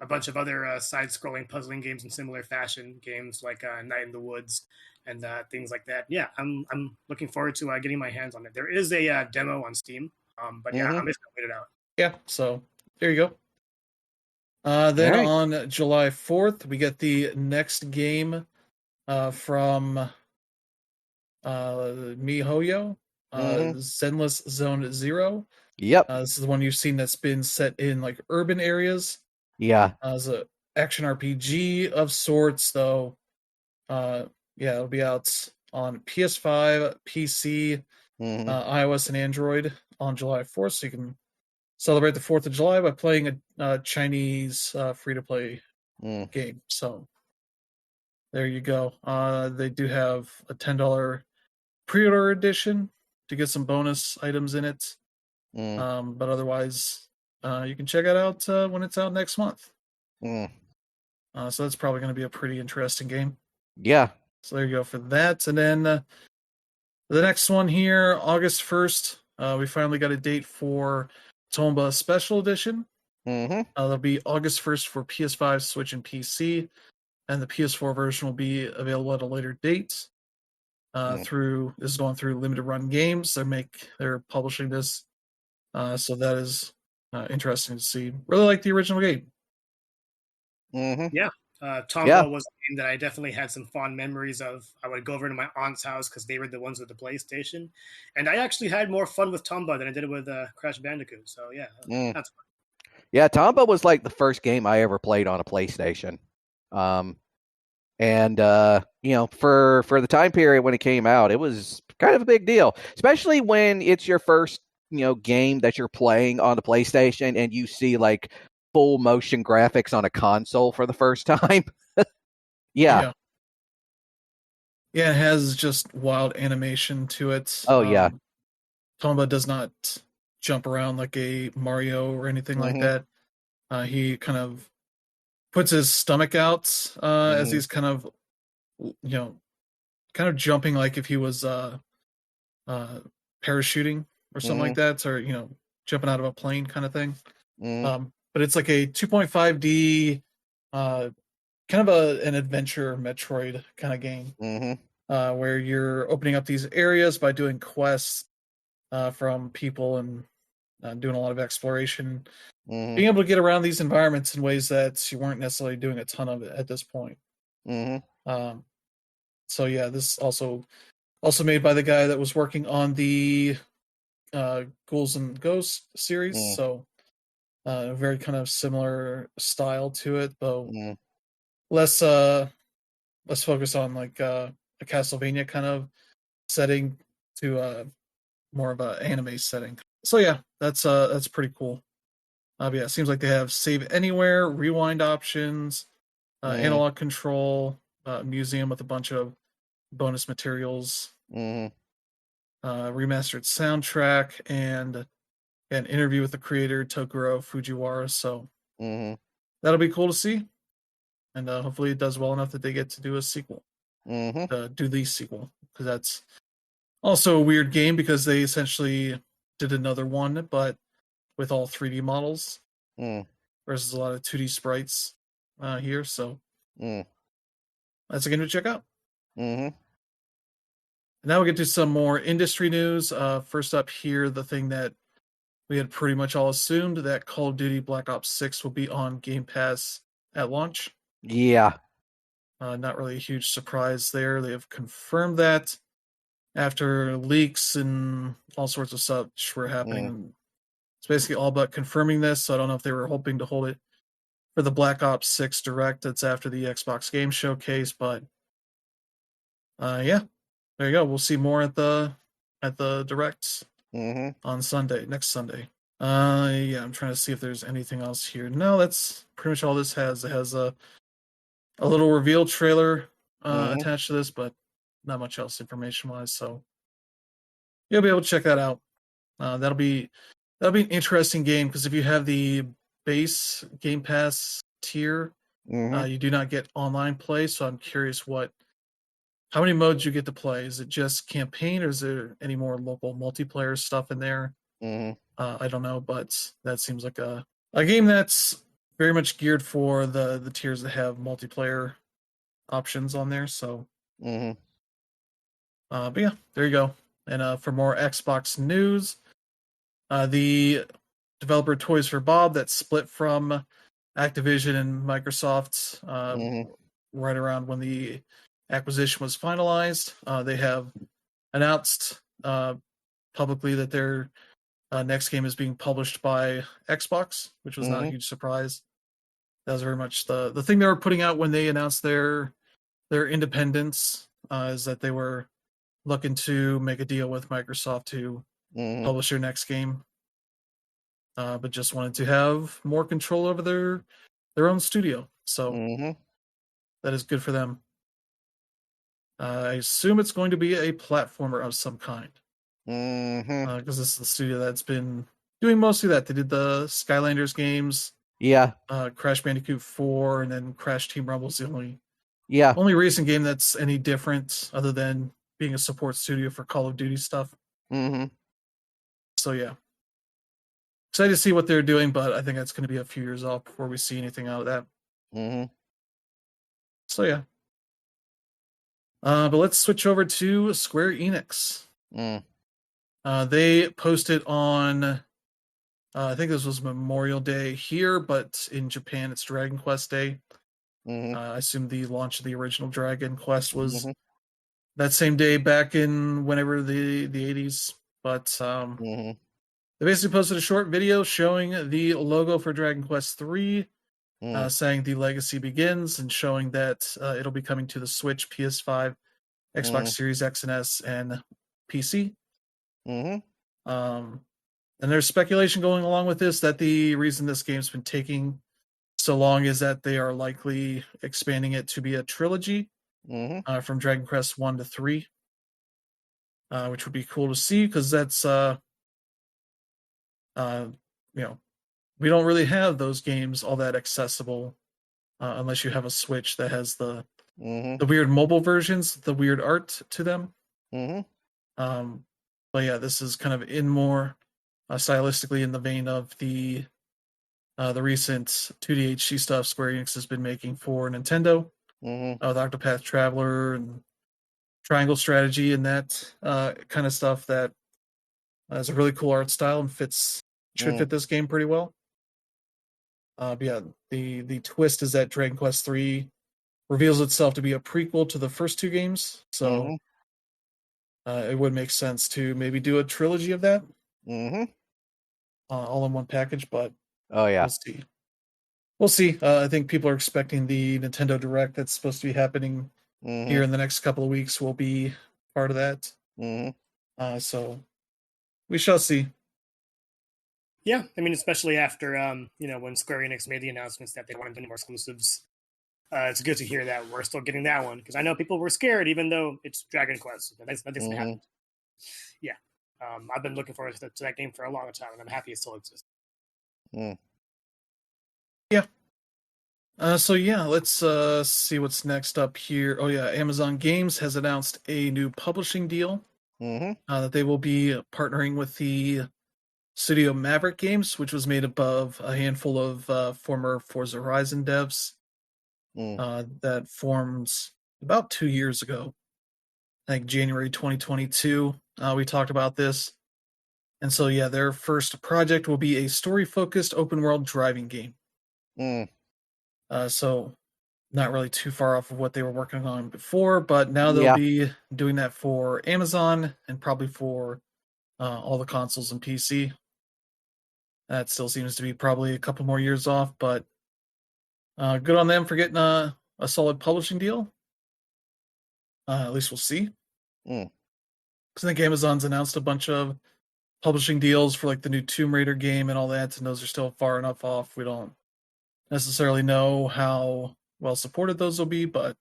bunch of other side-scrolling puzzling games in similar fashion, games like Night in the Woods and things like that. Yeah, I'm looking forward to getting my hands on it. There is a demo on Steam, but yeah, I'm just gonna wait it out. Yeah, so there you go. Then on July 4th, we get the next game from MiHoYo, Zenless Zone Zero. Yep. This is the one you've seen that's been set in like urban areas. Yeah. It's an action RPG of sorts, though. Yeah, it'll be out on PS5, PC, iOS, and Android on July 4th, so you can celebrate the 4th of July by playing a Chinese free-to-play game. So there you go. They do have a $10 pre-order edition to get some bonus items in it. But otherwise, you can check it out when it's out next month. So that's probably going to be a pretty interesting game. Yeah. So there you go for that. And then the next one here, August 1st, we finally got a date for Tomba Special Edition. That'll be August 1st for PS5, Switch, and PC. And the PS4 version will be available at a later date. This is going through Limited Run Games. They're publishing this. So that is interesting to see. Really like the original game. Yeah. Tomba was a game that I definitely had some fond memories of. I would go over to my aunt's house because they were the ones with the PlayStation. And I actually had more fun with Tomba than I did with Crash Bandicoot. So yeah, that's fun. Yeah, Tomba was like the first game I ever played on a PlayStation. And for the time period when it came out, it was kind of a big deal, especially when it's your first, game that you're playing on the PlayStation and you see like full motion graphics on a console for the first time. Yeah, it has just wild animation to it. Oh, yeah. Tomba does not jump around like a Mario or anything like that. He kind of puts his stomach out as he's kind of jumping like if he was parachuting or something like that, or jumping out of a plane kind of thing. But it's like a 2.5D kind of an adventure Metroid kind of game, where you're opening up these areas by doing quests from people and doing a lot of exploration, being able to get around these environments in ways that you weren't necessarily doing a ton of it at this point. So yeah, this also made by the guy that was working on the Ghouls and Ghosts series. So very kind of similar style to it, though less focused on like a Castlevania kind of setting to more of an anime setting. So yeah, that's pretty cool. Yeah, it seems like they have save anywhere, rewind options, analog control, museum with a bunch of bonus materials, remastered soundtrack, and an interview with the creator Tokuro Fujiwara. So that'll be cool to see, and hopefully it does well enough that they get to do a sequel, do the sequel, because that's also a weird game because they essentially did another one, but with all 3D models versus a lot of 2D sprites here. So that's a game to check out. Now we get to some more industry news. First up here, the thing that we had pretty much all assumed, that Call of Duty Black Ops 6 will be on Game Pass at launch. Yeah. Not really a huge surprise there. They have confirmed that after leaks and all sorts of such were happening. It's basically all but confirming this, so I don't know if they were hoping to hold it for the Black Ops 6 Direct that's after the Xbox Game Showcase, but yeah, there you go. We'll see more at the Directs on next Sunday. Yeah, I'm trying to see if there's anything else here. No, that's pretty much all this has. It has a little reveal trailer attached to this, but not much else information-wise, so you'll be able to check that out. That'll be an interesting game, because if you have the base Game Pass tier, you do not get online play, so I'm curious what how many modes you get to play. Is it just campaign, or is there any more local multiplayer stuff in there? I don't know, but that seems like a game that's very much geared for the tiers that have multiplayer options on there. So, but yeah, there you go. And for more Xbox news, the developer Toys for Bob that split from Activision and Microsoft right around when the acquisition was finalized. They have announced publicly that their next game is being published by Xbox, which was not a huge surprise. That was very much the thing they were putting out when they announced their independence, is that they were looking to make a deal with Microsoft to publish their next game, but just wanted to have more control over their own studio. So that is good for them. I assume it's going to be a platformer of some kind, because this is the studio that's been doing mostly that. They did the Skylanders games, Crash Bandicoot 4, and then Crash Team Rumble's the only recent game that's any different other than being a support studio for Call of Duty stuff. So yeah, excited to see what they're doing, but I think that's going to be a few years off before we see anything out of that. So yeah. But let's switch over to Square Enix. They posted on, I think this was Memorial Day here, but in Japan it's Dragon Quest Day. I assume the launch of the original Dragon Quest was that same day back in whenever the 80s. But they basically posted a short video showing the logo for Dragon Quest 3, saying the legacy begins, and showing that it'll be coming to the Switch, PS5, Xbox Series X and S, and PC. And there's speculation going along with this that the reason this game's been taking so long is that they are likely expanding it to be a trilogy from Dragon Quest 1 to 3, which would be cool to see, because that's we don't really have those games all that accessible unless you have a Switch that has the weird mobile versions, the weird art to them. But yeah, this is kind of in more stylistically in the vein of the recent 2D HD stuff Square Enix has been making for Nintendo, with Octopath Traveler and Triangle Strategy and that kind of stuff that has a really cool art style and should fit this game pretty well. But yeah, the twist is that Dragon Quest 3 reveals itself to be a prequel to the first two games, so it would make sense to maybe do a trilogy of that, all in one package. But we'll see. I think people are expecting the Nintendo Direct that's supposed to be happening here in the next couple of weeks will be part of that. So we shall see. Yeah, I mean, especially after when Square Enix made the announcements that they wanted to do more exclusives, it's good to hear that we're still getting that one, because I know people were scared, even though it's Dragon Quest. Nothing's gonna happen. Yeah, I've been looking forward to that game for a long time, and I'm happy it still exists. Yeah. So yeah, let's see what's next up here. Oh yeah, Amazon Games has announced a new publishing deal that they will be partnering with the studio Maverick Games, which was made up of a handful of former Forza Horizon devs that formed about 2 years ago. I think January 2022. We talked about this. And so yeah, their first project will be a story-focused open-world driving game. So not really too far off of what they were working on before, but now they'll be doing that for Amazon and probably for all the consoles and PC. That still seems to be probably a couple more years off, but good on them for getting a solid publishing deal. At least we'll see. Because I think Amazon's announced a bunch of publishing deals for like the new Tomb Raider game and all that, and those are still far enough off. We don't necessarily know how well supported those will be, but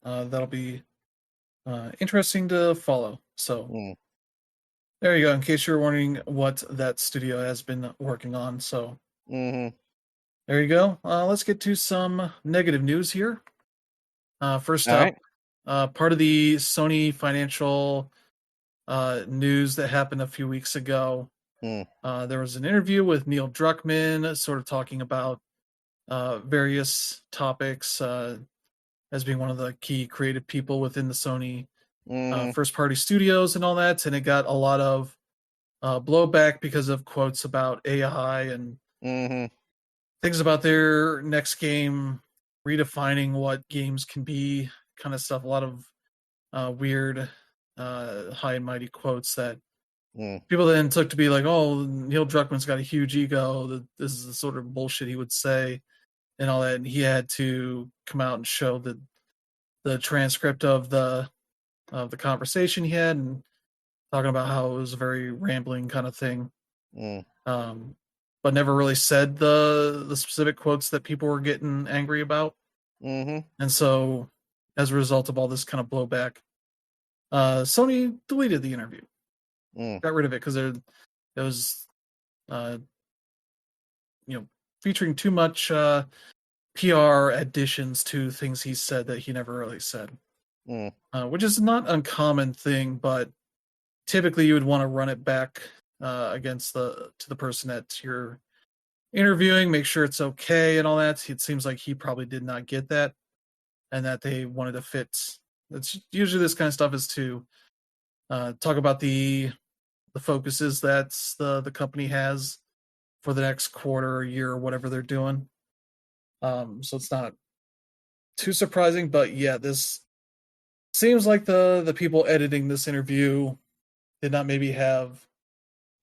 that'll be interesting to follow. So there you go, in case you're wondering what that studio has been working on. So there you go. Let's get to some negative news here. First All up, right. part of the Sony financial news that happened a few weeks ago. There was an interview with Neil Druckmann, sort of talking about various topics as being one of the key creative people within the Sony first party studios and all that. And it got a lot of blowback because of quotes about AI and things about their next game, redefining what games can be, kind of stuff. A lot of weird, high and mighty quotes that people then took to be like, "Oh, Neil Druckmann's got a huge ego. This is the sort of bullshit he would say," and all that. And he had to come out and show the transcript of the conversation he had, and talking about how it was a very rambling kind of thing. But never really said the specific quotes that people were getting angry about. And so, as a result of all this kind of blowback, Sony deleted the interview, got rid of it because it was, featuring too much PR additions to things he said that he never really said, which is not an uncommon thing, but typically you would want to run it back against to the person that you're interviewing, make sure it's okay and all that. It seems like he probably did not get that, and that they wanted to fit. It's usually this kind of stuff is to talk about the focuses that the company has for the next quarter or year or whatever they're doing. So it's not too surprising, but yeah, this seems like the people editing this interview did not maybe have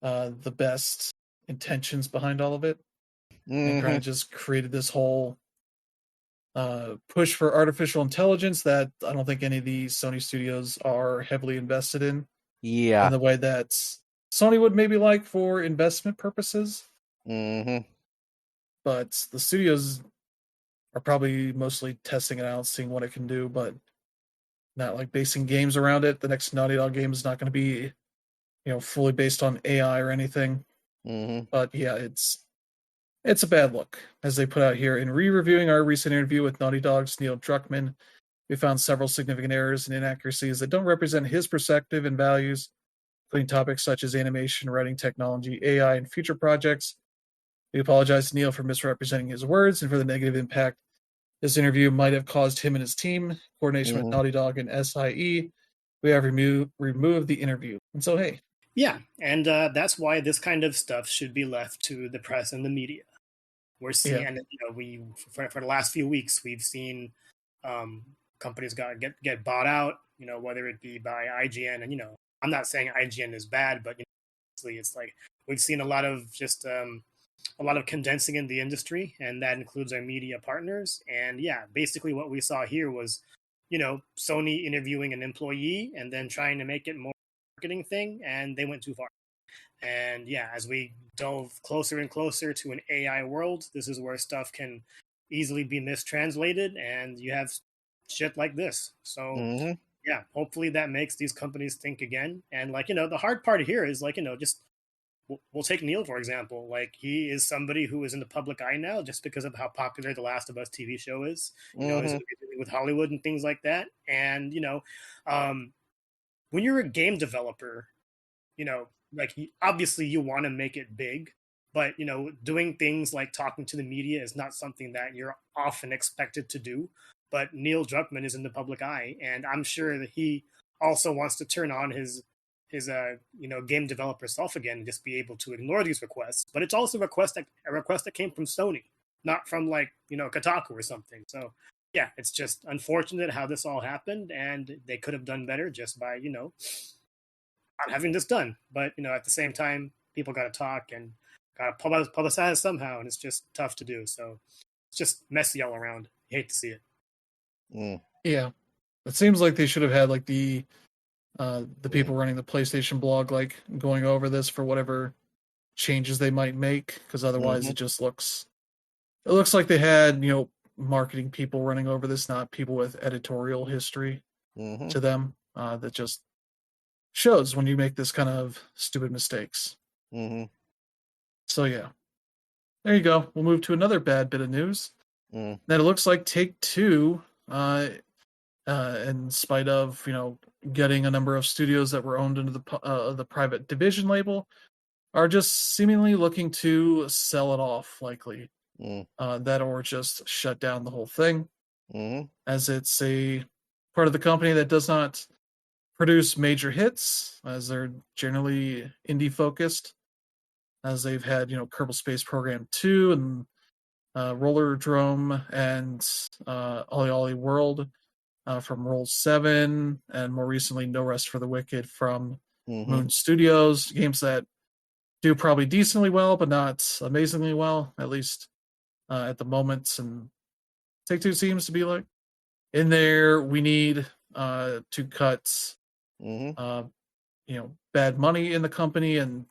the best intentions behind all of it, and kind of just created this whole push for artificial intelligence that I don't think any of the Sony studios are heavily invested in. Yeah. In the way that Sony would maybe like for investment purposes. But the studios are probably mostly testing it out, seeing what it can do, but not like basing games around it. The next Naughty Dog game is not going to be, fully based on AI or anything. But yeah, it's a bad look, as they put out here. In re-reviewing our recent interview with Naughty Dog's Neil Druckmann, we found several significant errors and inaccuracies that don't represent his perspective and values, including topics such as animation, writing technology, AI, and future projects. We apologize to Neil for misrepresenting his words and for the negative impact this interview might have caused him and his team. Coordination with Naughty Dog and SIE, we have removed the interview. And so, hey. Yeah, and that's why this kind of stuff should be left to the press and the media. We're seeing, and we for the last few weeks, we've seen companies get bought out. Whether it be by IGN, and I'm not saying IGN is bad, but it's like we've seen a lot of condensing in the industry, and that includes our media partners. And yeah, basically what we saw here was, Sony interviewing an employee and then trying to make it more marketing thing, and they went too far. And yeah, as we delve closer and closer to an AI world, this is where stuff can easily be mistranslated, and you have shit like this. So yeah, hopefully that makes these companies think again. And the hard part here is just we'll take Neil, for example. He is somebody who is in the public eye now just because of how popular The Last of Us TV show is. He's going to be dealing with Hollywood and things like that. And, when you're a game developer, obviously you want to make it big, but, doing things like talking to the media is not something that you're often expected to do. But Neil Druckmann is in the public eye, and I'm sure that he also wants to turn on his game developer self again and just be able to ignore these requests. But it's also a request that came from Sony, not from Kotaku or something. So yeah, it's just unfortunate how this all happened, and they could have done better just by not having this done. But at the same time, people got to talk and got to publicize somehow, and it's just tough to do. So it's just messy all around. You hate to see it. Yeah, it seems like they should have had the people running the PlayStation blog going over this for whatever changes they might make, because otherwise it just looks like they had marketing people running over this, not people with editorial history to them. That just shows when you make this kind of stupid mistakes. So yeah, there you go. We'll move to another bad bit of news. That it looks like Take-Two in spite of getting a number of studios that were owned under the private division label, are just seemingly looking to sell it off, likely. That or just shut down the whole thing, as it's a part of the company that does not produce major hits, as they're generally indie focused, as they've had Kerbal Space Program 2 and Roller Drome and Ollie Ollie World from Roll 7, and more recently No Rest for the Wicked from Moon Studios, games that do probably decently well, but not amazingly well, at least at the moment. And Take-Two seems to be like, in there, we need to cut bad money in the company, and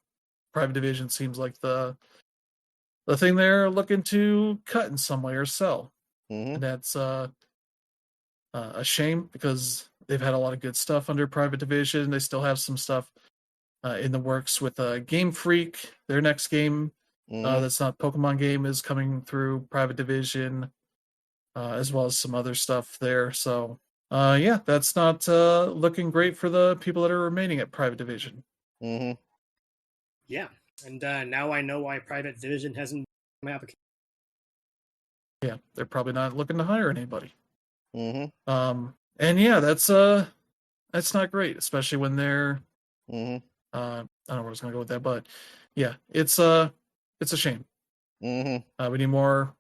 private division seems like the thing they're looking to cut in some way or sell. And that's a shame, because they've had a lot of good stuff under private division. They still have some stuff in the works with Game Freak. Their next game that's not Pokemon game is coming through private division, as well as some other stuff there. So yeah, that's not looking great for the people that are remaining at private division. Yeah, and now I know why private division hasn't my application. Yeah, they're probably not looking to hire anybody. And yeah, that's not great, especially when they're I don't know where I was gonna go with that, but yeah, it's a shame. We need more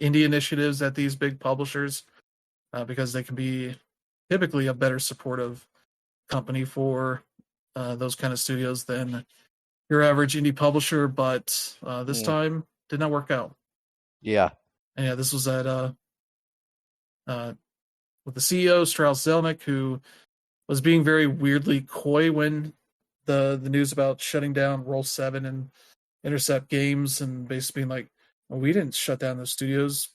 indie initiatives at these big publishers, because they can be typically a better supportive company for those kind of studios than your average indie publisher. But this time did not work out. Yeah. And yeah, this was at with the CEO Strauss Zelnick, who was being very weirdly coy when the news about shutting down Roll 7 and Intercept Games, and basically being like, well, we didn't shut down those studios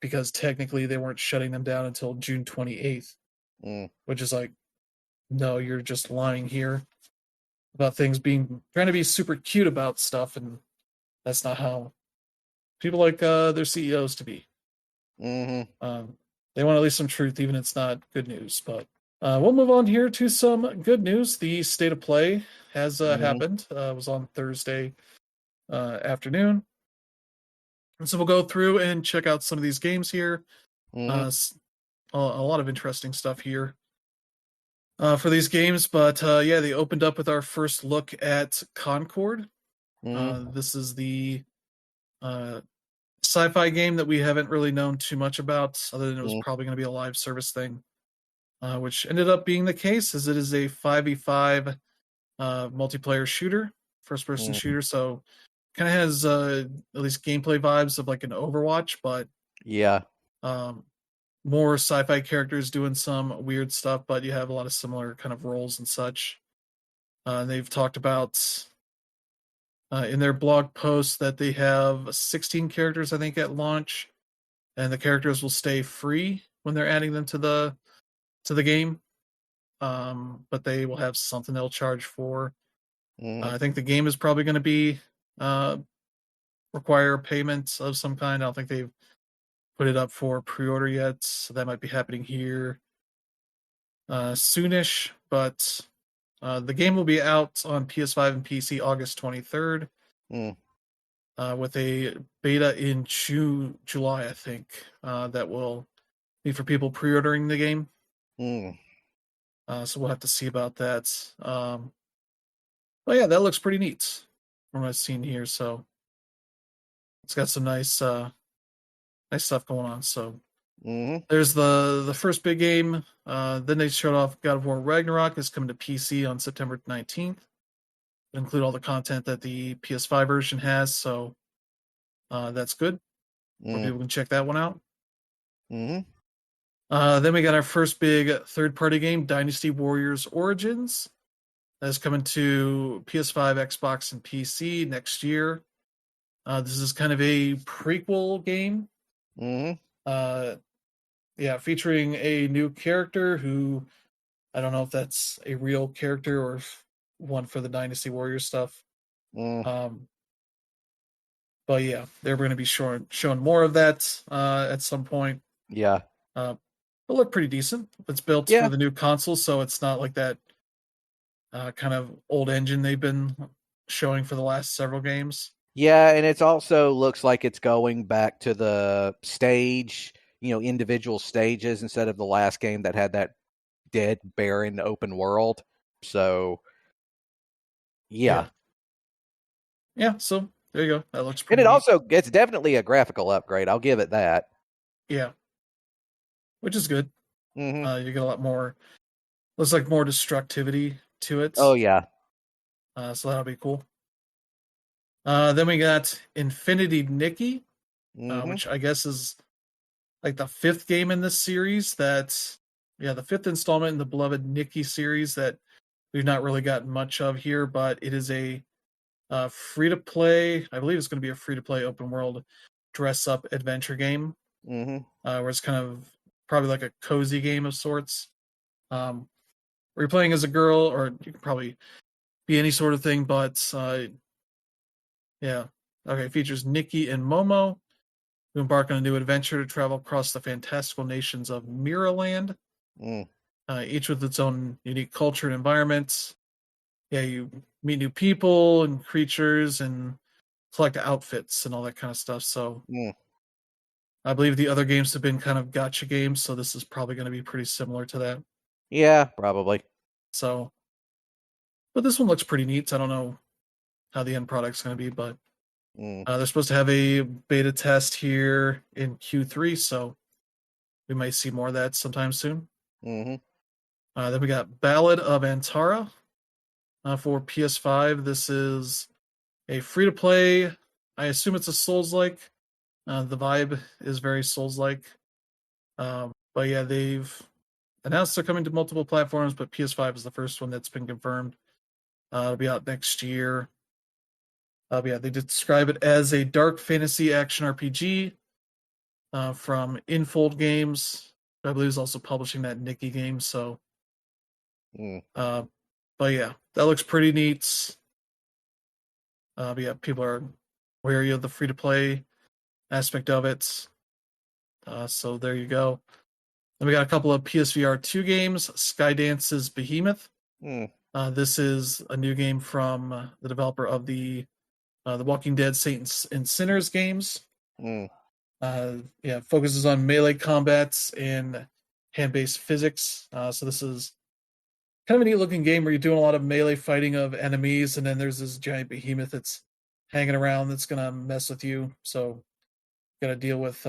because technically they weren't shutting them down until June 28th, which is like, no, you're just lying here about things, trying to be super cute about stuff, and that's not how people like their CEOs to be. They want at least some truth, even if it's not good news. But we'll move on here to some good news. The State of Play has happened. It was on Thursday afternoon. And so we'll go through and check out some of these games here. A lot of interesting stuff here for these games. But yeah, they opened up with our first look at Concord. This is the sci-fi game that we haven't really known too much about, other than it was probably going to be a live service thing, which ended up being the case, as it is a 5v5 multiplayer shooter, first-person shooter. So kind of has at least gameplay vibes of like an Overwatch, but yeah, more sci-fi characters doing some weird stuff, but you have a lot of similar kind of roles and such. They've talked about in their blog post that they have 16 characters, I think, at launch, and the characters will stay free when they're adding them to the game. But they will have something they'll charge for. I think the game is probably going to be require payment of some kind. I don't think they've put it up for pre-order yet, so that might be happening here soonish. But the game will be out on PS5 and PC August 23rd, with a beta in July, I think, that will be for people pre-ordering the game. So we'll have to see about that. But yeah, that looks pretty neat from what I've seen here. So it's got some nice stuff going on. So there's the first big game. Then they showed off God of War Ragnarok is coming to PC on September 19th. It'll include all the content that the PS5 version has. So that's good. More people can check that one out. Then we got our first big third-party game, Dynasty Warriors Origins. That's coming to PS5, Xbox, and PC next year. This is kind of a prequel game. Yeah, featuring a new character who, I don't know if that's a real character or one for the Dynasty Warriors stuff. But yeah, they're going to be showing more of that at some point. Yeah. look pretty decent. It's built for the new console, so it's not like that kind of old engine they've been showing for the last several games. Yeah, and it also looks like it's going back to the stage, individual stages instead of the last game that had that dead, barren open world. So, yeah. Yeah, so there you go. That looks And pretty neat. it's definitely a graphical upgrade. I'll give it that. Yeah. Which is good. Mm-hmm. You get a lot more, looks like more destructivity to it. Oh, yeah. So that'll be cool. Then we got Infinity Nikki, which I guess is like the 5th game in this series the 5th installment in the beloved Nikki series that we've not really gotten much of here, but it is a free-to-play, I believe it's going to be a free-to-play open world dress-up adventure game, where it's kind of probably like a cozy game of sorts, where you're playing as a girl, or you can probably be any sort of thing, but it features Nikki and Momo, who embark on a new adventure to travel across the fantastical nations of Miraland, each with its own unique culture and environment. Yeah, you meet new people and creatures and collect outfits and all that kind of stuff. So I believe the other games have been kind of gotcha games, so this is probably going to be pretty similar to that. Yeah, probably. So, but this one looks pretty neat. I don't know how the end product's going to be, but they're supposed to have a beta test here in Q3, so we might see more of that sometime soon. Then we got Ballad of Antara for PS5. This is a free-to-play. I assume it's a Souls-like. The vibe is very Souls-like. But yeah, they've announced they're coming to multiple platforms, but PS5 is the first one that's been confirmed. It'll be out next year. They describe it as a dark fantasy action RPG from Infold Games. I believe is also publishing that Nikki game. So, but yeah, that looks pretty neat. People are wary of the free to play aspect of it. So there you go. Then we got a couple of PSVR 2 games. Skydance's Behemoth. This is a new game from the developer of the Walking Dead Saints and Sinners games. Focuses on melee combats and hand-based physics. So this is kind of a neat looking game where you're doing a lot of melee fighting of enemies, and then there's this giant behemoth that's hanging around that's gonna mess with you. So you gotta deal with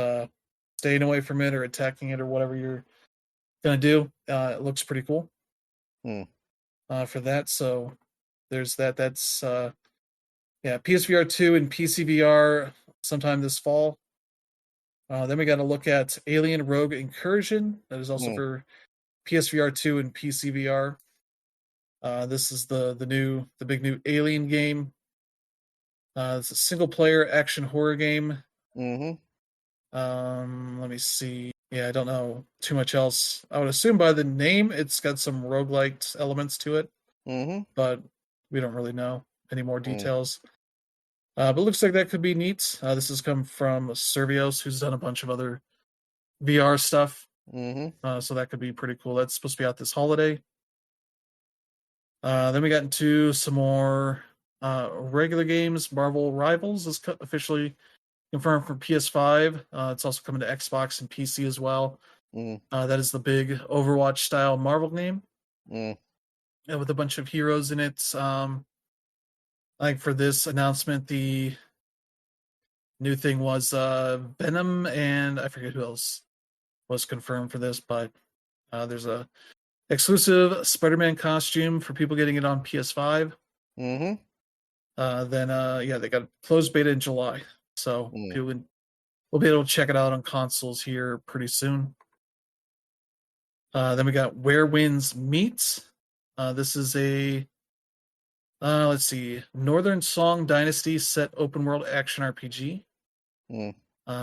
staying away from it or attacking it or whatever you're gonna do. It looks pretty cool for that. So there's that. That's PSVR 2 and PCVR sometime this fall. Then we got to look at Alien Rogue Incursion. That is also for PSVR 2 and PCVR. This is the big new Alien game. It's a single player action horror game. Let me see. Yeah, I don't know too much else. I would assume by the name it's got some roguelike elements to it, but we don't really know any more details. But it looks like that could be neat. This has come from Servios, who's done a bunch of other VR stuff. So that could be pretty cool. That's supposed to be out this holiday. Then we got into some more regular games. Marvel Rivals is officially confirmed for PS5. It's also coming to Xbox and PC as well. That is the big Overwatch-style Marvel game. With a bunch of heroes in it. I think for this announcement, the new thing was Venom, and I forget who else was confirmed for this, but there's a exclusive Spider-Man costume for people getting it on PS5. Then they got a closed beta in July, so people will be able to check it out on consoles here pretty soon. Then we got Where Winds Meet. This is a Northern Song Dynasty set open world action RPG.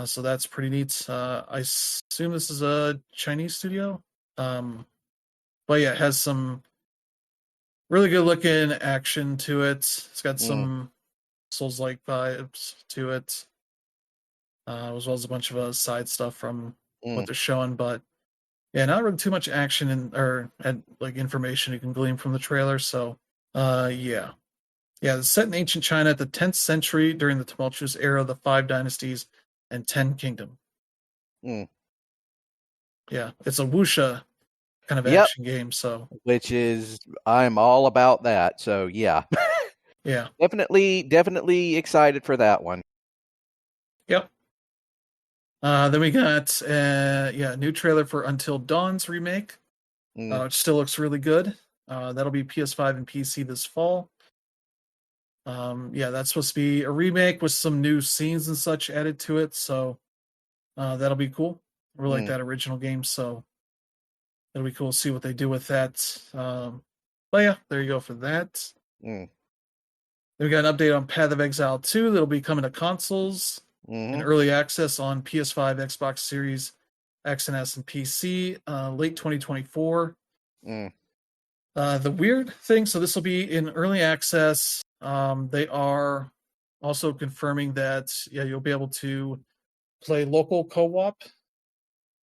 So that's pretty neat. I assume this is a Chinese studio. But yeah, it has some really good looking action to it. It's got some Souls-like vibes to it, as well as a bunch of side stuff from what they're showing. But Yeah, not really too much action and like information you can glean from the trailer. So, yeah. Yeah, it's set in ancient China at the 10th century during the tumultuous era of the Five Dynasties and Ten Kingdom. Mm. Yeah, it's a wuxia kind of Yep. action game. So, Which is, I'm all about that. So yeah, yeah. definitely excited for that one. Yep. Then we got a new trailer for Until Dawn's remake, which still looks really good. That'll be PS5 and PC this fall. Yeah, that's supposed to be a remake with some new scenes and such added to it, so that'll be cool. I really like that original game, so it'll be cool to see what they do with that. But yeah, there you go for that. Then we got an update on Path of Exile 2 that'll be coming to consoles in early access on PS5, Xbox Series X and S, and PC late 2024. The weird thing, so this will be in early access. They are also confirming that you'll be able to play local co-op,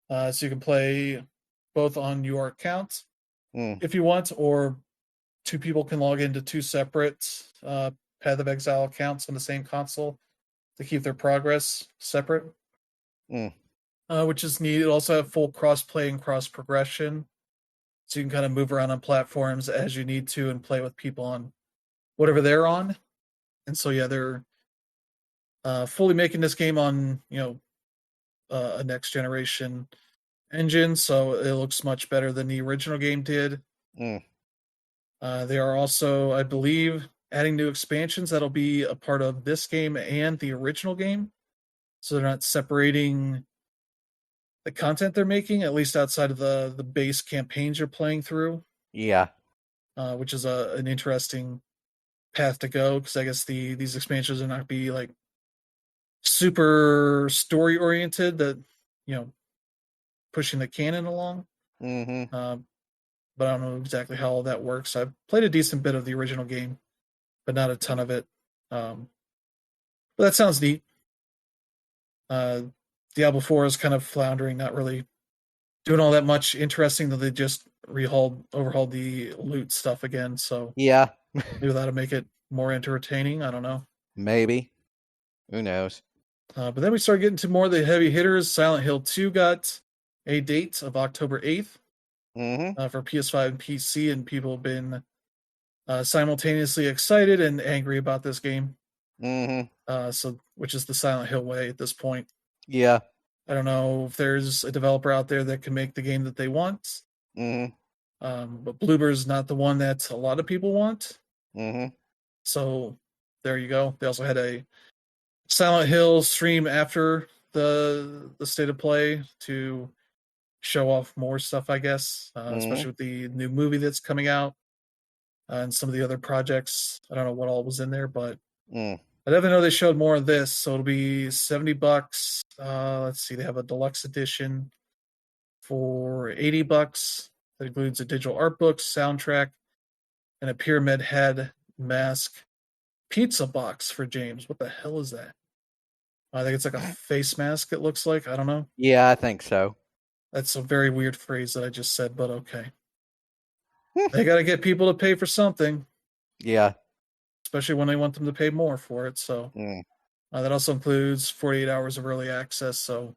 so you can play both on your account if you want, or two people can log into two separate Path of Exile accounts on the same console to keep their progress separate, which is neat. It also have full cross-play and cross-progression, so you can kind of move around on platforms as you need to and play with people on whatever they're on. And so yeah, they're fully making this game on a next generation engine, so it looks much better than the original game did. They are also, I believe, adding new expansions that'll be a part of this game and the original game, so they're not separating the content they're making, at least outside of the base campaigns you're playing through. Yeah. Which is an interesting path to go, because I guess these expansions are not be like super story oriented, that pushing the canon along. But I don't know exactly how all that works. I've played a decent bit of the original game, but not a ton of it. But that sounds neat. Diablo 4 is kind of floundering, not really doing all that much interesting, that they just overhauled the loot stuff again. So yeah, maybe that'll make it more entertaining. I don't know. Maybe. Who knows? But then we start getting to more of the heavy hitters. Silent Hill 2 got a date of October 8th for PS5 and PC, and people have been simultaneously excited and angry about this game. So, which is the Silent Hill way at this point. Yeah. I don't know if there's a developer out there that can make the game that they want. But Bloober's not the one that a lot of people want. So there you go. They also had a Silent Hill stream after the state of play to show off more stuff, I guess, especially with the new movie that's coming out and some of the other projects. I don't know what all was in there, but I definitely know they showed more of this. So it'll be $70. Let's see, they have a deluxe edition for $80. That includes a digital art book, soundtrack, and a pyramid head mask pizza box for James. What the hell is that? I think it's like a face mask, it looks like. I don't know. Yeah, I think so. That's a very weird phrase that I just said, but okay. They got to get people to pay for something. Yeah. Especially when they want them to pay more for it. So that also includes 48 hours of early access. So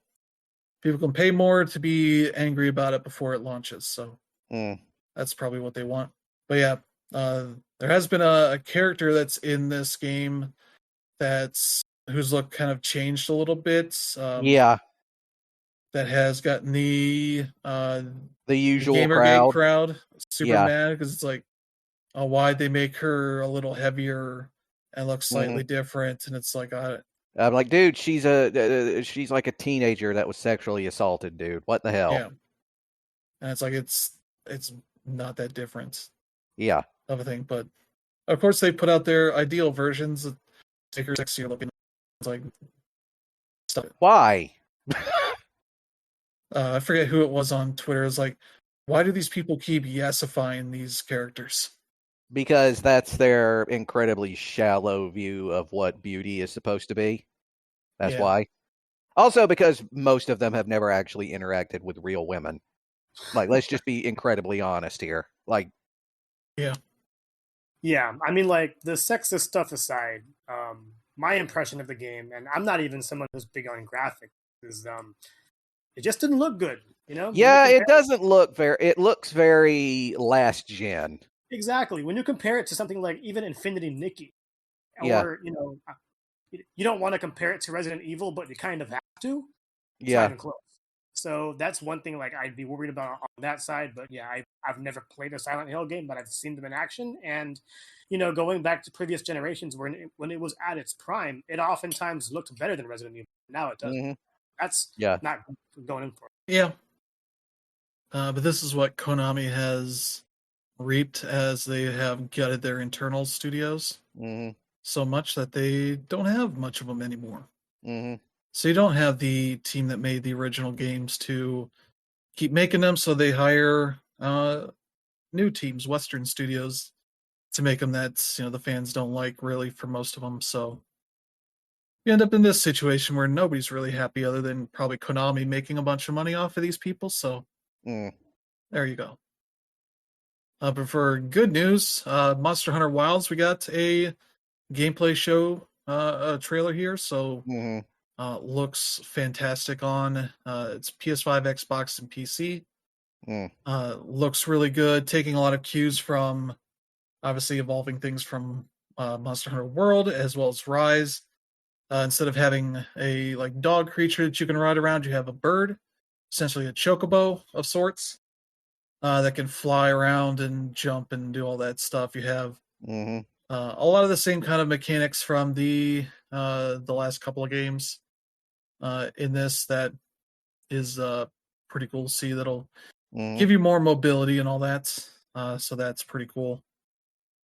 people can pay more to be angry about it before it launches. So that's probably what they want. But yeah, there has been a character that's in this game whose look kind of changed a little bit. Yeah. That has gotten the usual Gamergate crowd super Yeah. mad, because it's like, oh, why'd they make her a little heavier and look slightly different? And it's like, I'm like, dude, she's like a teenager that was sexually assaulted, dude. What the hell? Yeah. And it's like, it's not that different. Yeah. Of a thing. But of course they put out their ideal versions that take her sexier looking. It's like, stop it. Why? I forget who it was on Twitter. It's like, why do these people keep yesifying these characters? Because that's their incredibly shallow view of what beauty is supposed to be. That's why. Also because most of them have never actually interacted with real women. Like, let's just be incredibly honest here. Like, Yeah. Yeah, I mean, like the sexist stuff aside, my impression of the game, and I'm not even someone who's big on graphics, is it just didn't look good. yeah, it doesn't look very. It looks very last gen. Exactly. When you compare it to something like even Infinity Nikki, Yeah. or you don't want to compare it to Resident Evil, but you kind of have to. It's not Yeah. even close. So that's one thing like I'd be worried about on that side. But yeah, I've never played a Silent Hill game, but I've seen them in action. And going back to previous generations when it was at its prime, it oftentimes looked better than Resident Evil. Now it doesn't. Mm-hmm. That's Yeah. not going in for it. Yeah. But this is what Konami has reaped as they have gutted their internal studios Mm-hmm. so much that they don't have much of them anymore. Mm-hmm. So you don't have the team that made the original games to keep making them, so they hire new teams, Western studios, to make them that the fans don't like really for most of them. So you end up in this situation where nobody's really happy other than probably Konami making a bunch of money off of these people. So there you go. But for good news, Monster Hunter Wilds, we got a gameplay show a trailer here. So looks fantastic on it's PS5, Xbox, and PC. Looks really good, taking a lot of cues from obviously evolving things from Monster Hunter World as well as Rise. Instead of having a like dog creature that you can ride around, you have a bird, essentially a chocobo of sorts, that can fly around and jump and do all that stuff. You have a lot of the same kind of mechanics from the last couple of games in this that is pretty cool to see. That'll give you more mobility and all that. So that's pretty cool.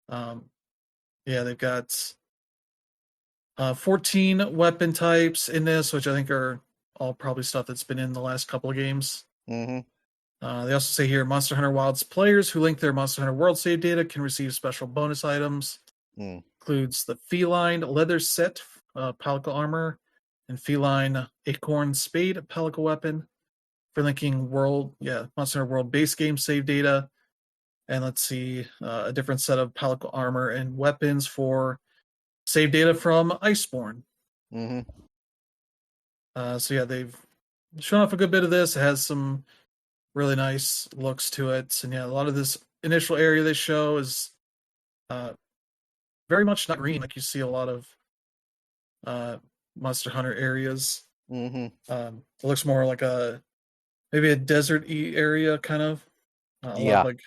Yeah, they've got 14 weapon types in this, which I think are all probably stuff that's been in the last couple of games. They also say here, Monster Hunter Wilds players who link their Monster Hunter World save data can receive special bonus items. Includes the feline leather set, palico armor, and feline acorn spade palico weapon for linking Monster Hunter World base game save data. And let's see, a different set of palico armor and weapons for save data from Iceborne. So yeah, they've shown off a good bit of this. It has some really nice looks to it, and yeah, a lot of this initial area they show is very much not green like you see a lot of Monster Hunter areas. It looks more like maybe a desert-y area, kind of. A lot like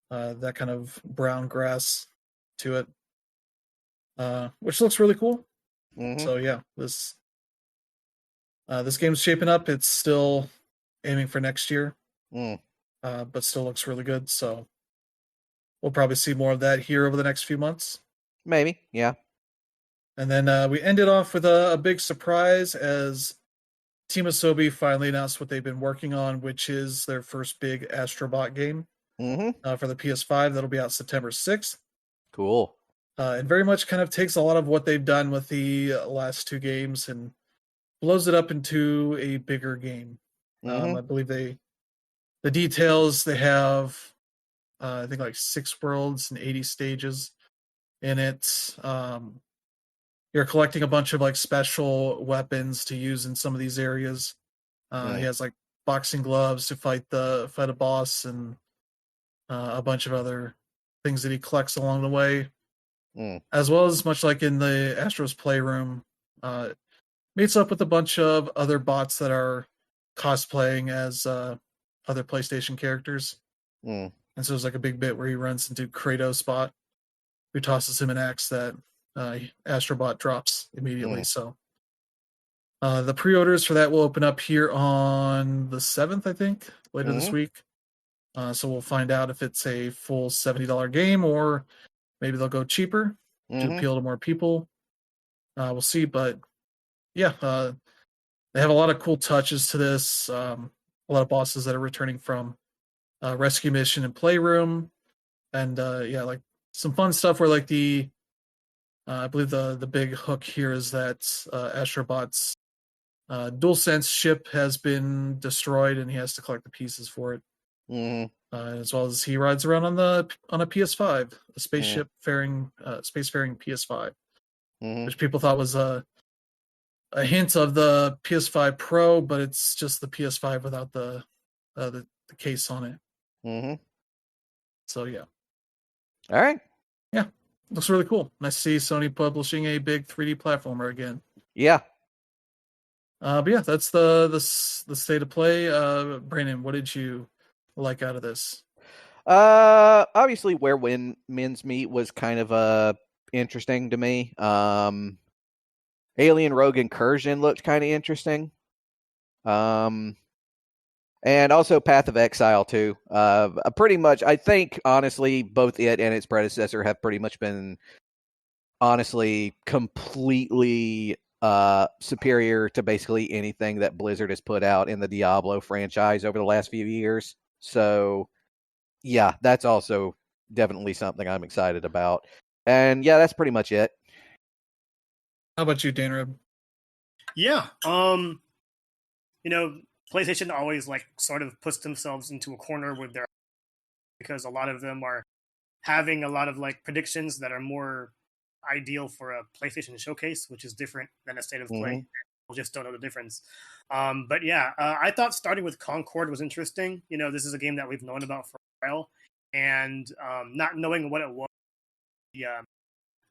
that kind of brown grass to it, which looks really cool. So yeah, this game's shaping up. It's still aiming for next year, but still looks really good. So we'll probably see more of that here over the next few months. Maybe, yeah. And then we ended off with a big surprise as Team Asobi finally announced what they've been working on, which is their first big Astrobot game for the PS5. That'll be out September 6th. Cool. And very much kind of takes a lot of what they've done with the last two games and blows it up into a bigger game. I believe the details, they have, I think, like 6 worlds and 80 stages in it. You're collecting a bunch of like special weapons to use in some of these areas. He has like boxing gloves to fight a boss and a bunch of other things that he collects along the way, as well as much like in the Astro's Playroom, meets up with a bunch of other bots that are cosplaying as other PlayStation characters. And so there's like a big bit where he runs into Kratos bot, who tosses him an axe that Astrobot drops immediately. So the pre-orders for that will open up here on the 7th, I think, later this week. So we'll find out if it's a full $70 game or maybe they'll go cheaper to appeal to more people. We'll see, but yeah, they have a lot of cool touches to this. A lot of bosses that are returning from Rescue Mission and Playroom, and yeah, like some fun stuff where like I believe the big hook here is that Astrobot's DualSense ship has been destroyed and he has to collect the pieces for it. as well as he rides around on a PS5, a spacefaring PS5, which people thought was a hint of the PS5 Pro, but it's just the PS5 without the case on it. So yeah. All right. Yeah, looks really cool. Nice to see Sony publishing a big 3D platformer again. Yeah. But yeah, that's the state of play. Brandon, what did you like out of this? Obviously, where men's meet was kind of interesting to me. Alien Rogue Incursion looked kind of interesting. And also Path of Exile too. Pretty much, I think honestly, both it and its predecessor have pretty much been honestly completely superior to basically anything that Blizzard has put out in the Diablo franchise over the last few years. So yeah, that's also definitely something I'm excited about. And yeah, that's pretty much it. How about you, Dan? Yeah. PlayStation always sort of puts themselves into a corner with their, because a lot of them are having a lot of predictions that are more ideal for a PlayStation showcase, which is different than a state of play. People just don't know the difference. But yeah, I thought starting with Concord was interesting. This is a game that we've known about for a while, and not knowing what it was, the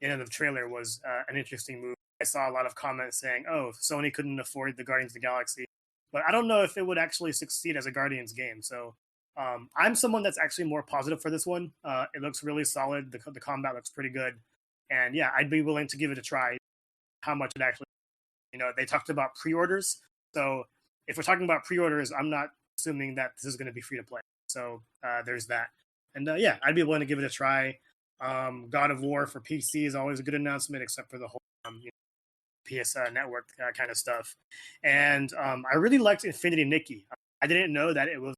end of the trailer was an interesting move. I saw a lot of comments saying, "Oh, Sony couldn't afford the Guardians of the Galaxy," but I don't know if it would actually succeed as a Guardians game. So I'm someone that's actually more positive for this one. It looks really solid. The combat looks pretty good. And yeah, I'd be willing to give it a try. How much it actually, they talked about pre-orders. So if we're talking about pre-orders, I'm not assuming that this is going to be free to play. So there's that. And yeah, I'd be willing to give it a try. God of War for PC is always a good announcement, except for the whole PS Network kind of stuff. And I really liked Infinity Nikki. I didn't know that it was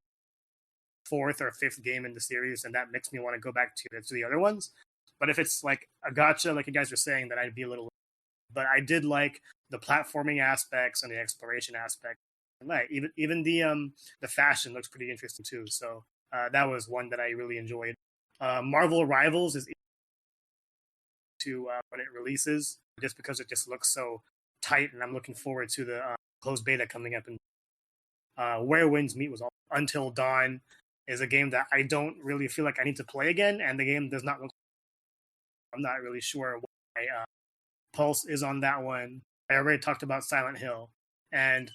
fourth or fifth game in the series, and that makes me want to go back to the other ones. But if it's like a gacha, like you guys were saying, then I'd be a little. But I did like the platforming aspects and the exploration aspect. And even the fashion looks pretty interesting too. So that was one that I really enjoyed. Marvel Rivals is to when it releases, just because it just looks so tight, and I'm looking forward to the closed beta coming up. And Where Winds Meet was all Until Dawn is a game that I don't really feel like I need to play again, and the game does not look. I'm not really sure what my pulse is on that one. I already talked about Silent Hill, and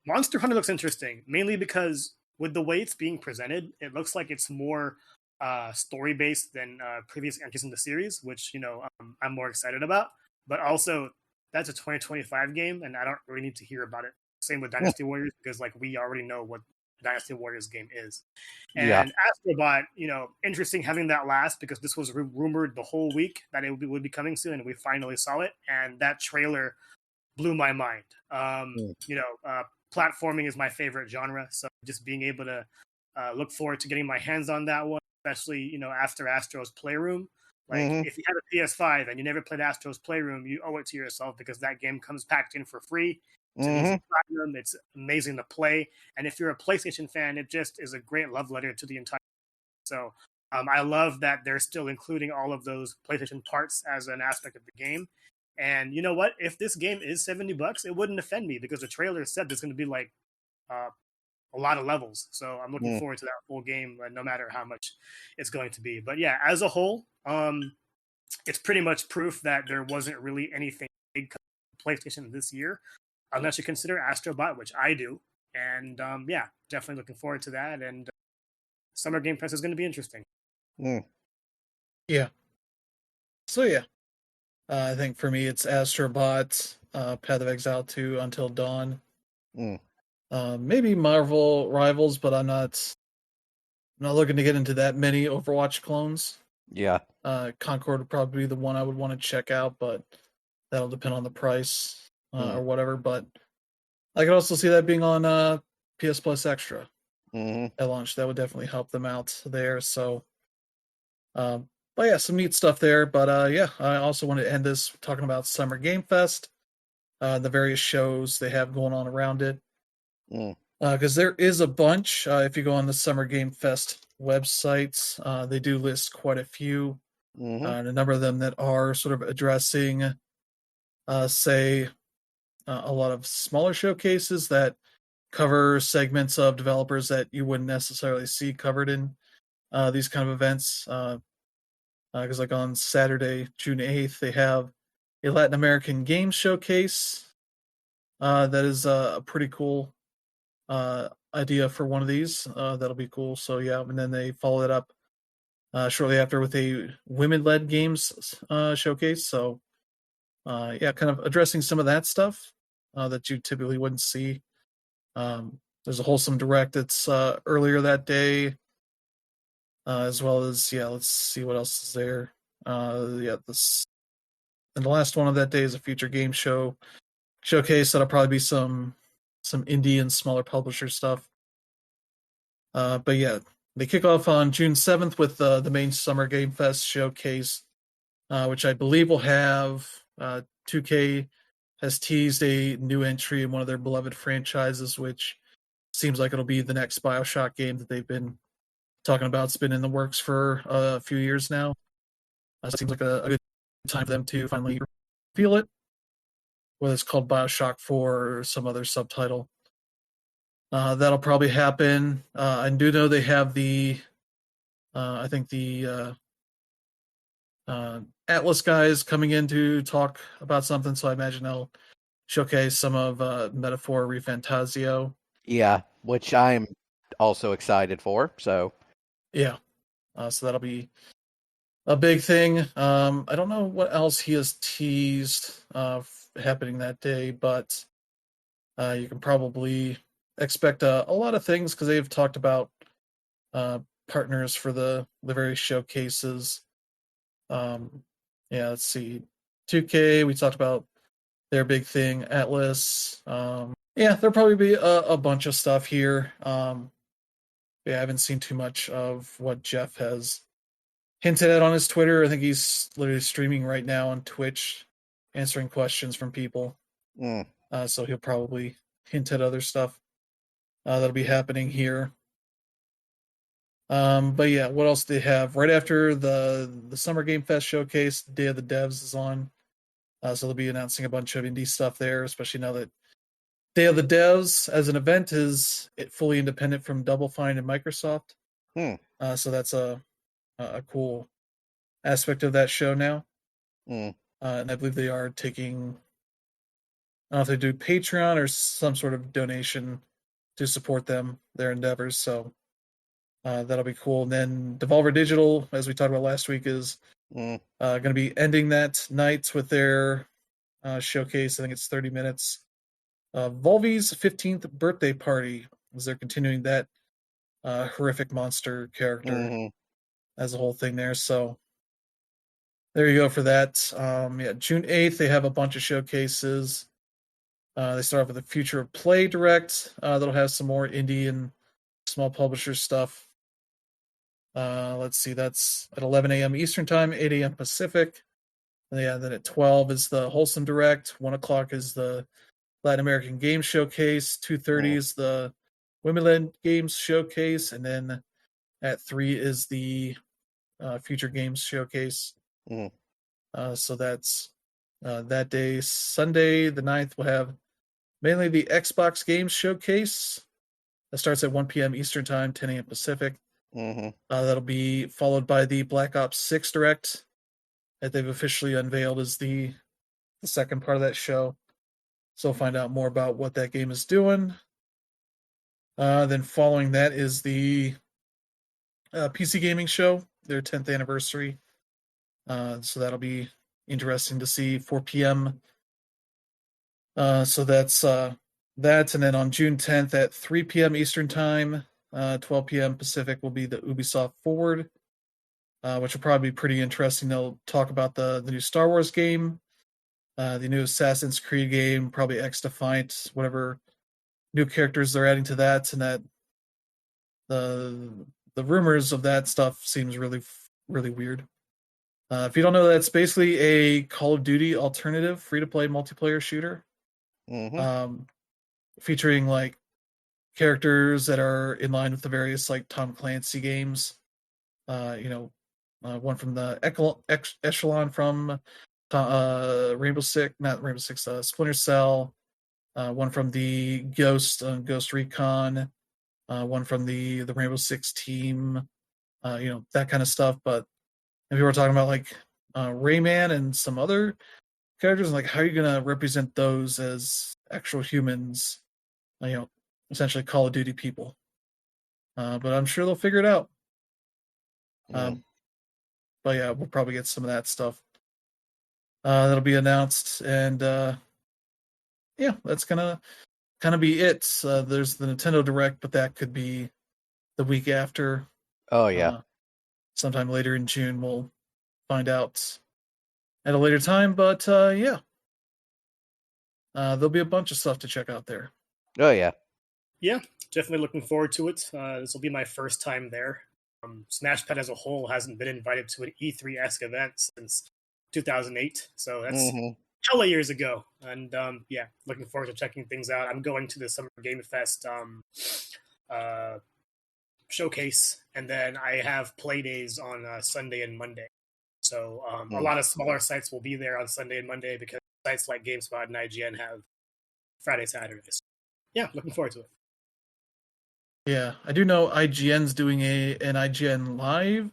Monster Hunter looks interesting, mainly because with the way it's being presented, it looks like it's more story based than previous entries in the series, which I'm more excited about. But also, that's a 2025 game, and I don't really need to hear about it. Same with Dynasty Warriors, because we already know what Dynasty Warriors game is. And Astrobot, interesting having that last, because this was rumored the whole week that it would be coming soon, and we finally saw it. And that trailer blew my mind. Platforming is my favorite genre, so just being able to look forward to getting my hands on that one, especially after Astro's Playroom. If you have a PS5 and you never played Astro's Playroom, you owe it to yourself, because that game comes packed in for free. It's an easy platinum. It's amazing to play. And if you're a PlayStation fan, it just is a great love letter to the entire. So I love that they're still including all of those PlayStation parts as an aspect of the game. And you know what? If this game is $70, it wouldn't offend me, because the trailer said there's going to be a lot of levels. So I'm looking forward to that full game, no matter how much it's going to be. But yeah, as a whole, it's pretty much proof that there wasn't really anything big coming to PlayStation this year, unless you consider Astrobot, which I do. And yeah, definitely looking forward to that. And Summer Game Fest is going to be interesting. Yeah. So yeah, I think for me it's Astrobot, Path of Exile 2, Until Dawn. Maybe Marvel Rivals, but I'm not looking to get into that many Overwatch clones. Yeah. Concord would probably be the one I would want to check out, but that'll depend on the price or whatever. But I could also see that being on PS Plus Extra at launch. That would definitely help them out there. So, but yeah, some neat stuff there. But yeah, I also want to end this talking about Summer Game Fest, the various shows they have going on around it. Because there is a bunch. If you go on the Summer Game Fest websites, they do list quite a few, and a number of them that are sort of addressing, say, a lot of smaller showcases that cover segments of developers that you wouldn't necessarily see covered in these kind of events. Because like on Saturday, June 8th, they have a Latin American Games Showcase. That is a pretty cool idea for one of these. That'll be cool. So yeah, and then they follow it up shortly after with a women-led games showcase. So yeah, kind of addressing some of that stuff that you typically wouldn't see. There's a wholesome direct that's earlier that day, as well as yeah. Let's see what else is there. Yeah, this and the last one of that day is a future game showcase. That'll probably be some indie and smaller publisher stuff. But yeah, they kick off on June 7th with the main Summer Game Fest showcase, which I believe will have 2K has teased a new entry in one of their beloved franchises, which seems like it'll be the next BioShock game that they've been talking about. It's been in the works for a few years now. It seems like a good time for them to finally reveal it, whether it's called BioShock 4 or some other subtitle. That'll probably happen. I do know they have I think the Atlas guys coming in to talk about something, so I imagine they'll showcase some of Metaphor ReFantasio. Yeah, which I'm also excited for. So yeah, so that'll be a big thing. I don't know what else he has teased happening that day, but you can probably expect a lot of things because they've talked about partners for the various showcases. Yeah, let's see. 2K, we talked about their big thing. Atlas. Yeah, there'll probably be a bunch of stuff here. Yeah, I haven't seen too much of what Jeff has hinted at on his Twitter. I think he's literally streaming right now on Twitch, answering questions from people. So he'll probably hint at other stuff that'll be happening here. But yeah, what else do they have? Right after the Summer Game Fest showcase, Day of the Devs is on. So they'll be announcing a bunch of indie stuff there, especially now that Day of the Devs as an event is fully independent from Double Fine and Microsoft. So that's a cool aspect of that show now. And I believe they are taking, I don't know if they do Patreon or some sort of donation to support them, their endeavors. So that'll be cool. And then Devolver Digital, as we talked about last week, is going to be ending that night with their showcase. I think it's 30 minutes. Volvy's 15th birthday party, as they're continuing that horrific monster character as a whole thing there. So there you go for that. Yeah, June 8th, they have a bunch of showcases. They start off with a Future of Play Direct. That'll have some more indie and small publisher stuff. Let's see, that's at 11 a.m. Eastern Time, 8 a.m. Pacific. And yeah, then at 12 is the Wholesome Direct. 1 o'clock is the Latin American Games Showcase. 2:30 is the Women-led Games Showcase. And then at 3 is the Future Games Showcase. So that's that day. Sunday, the 9th, we'll have mainly the Xbox Games Showcase. That starts at 1 p.m. Eastern Time, 10 a.m. Pacific. That'll be followed by the Black Ops 6 Direct that they've officially unveiled as the second part of that show. So we'll find out more about what that game is doing. Then following that is the PC Gaming Show, their 10th anniversary. So that'll be interesting to see, 4 p.m. So that's that. And then on June 10th at 3 p.m. Eastern Time, 12 p.m. Pacific will be the Ubisoft Forward, which will probably be pretty interesting. They'll talk about the new Star Wars game, the new Assassin's Creed game, probably X-Defiant, whatever new characters they're adding to that, and that the rumors of that stuff seems really, really weird. If you don't know, that's basically a Call of Duty alternative free-to-play multiplayer shooter, featuring like characters that are in line with the various like Tom Clancy games. One from the Echelon from Rainbow Six, not Rainbow Six, Splinter Cell. One from the Ghost Recon. One from the Rainbow Six team. That kind of stuff. But if you were talking about like Rayman and some other characters, like how are you going to represent those as actual humans? Essentially Call of Duty people. But I'm sure they'll figure it out. But yeah, we'll probably get some of that stuff that'll be announced, and yeah, that's gonna kind of be it. There's the Nintendo Direct, but that could be the week after. Oh yeah, sometime later in June. We'll find out at a later time, but yeah, there'll be a bunch of stuff to check out there. Oh yeah, definitely looking forward to it. This will be my first time there. SmashPad as a whole hasn't been invited to an E3-esque event since 2008, so that's hella years ago. And yeah, looking forward to checking things out. I'm going to the Summer Game Fest showcase, and then I have play days on Sunday and Monday. So a lot of smaller sites will be there on Sunday and Monday because sites like GameSpot and IGN have Friday, Saturdays. Yeah, looking forward to it. Yeah, I do know IGN's doing an IGN Live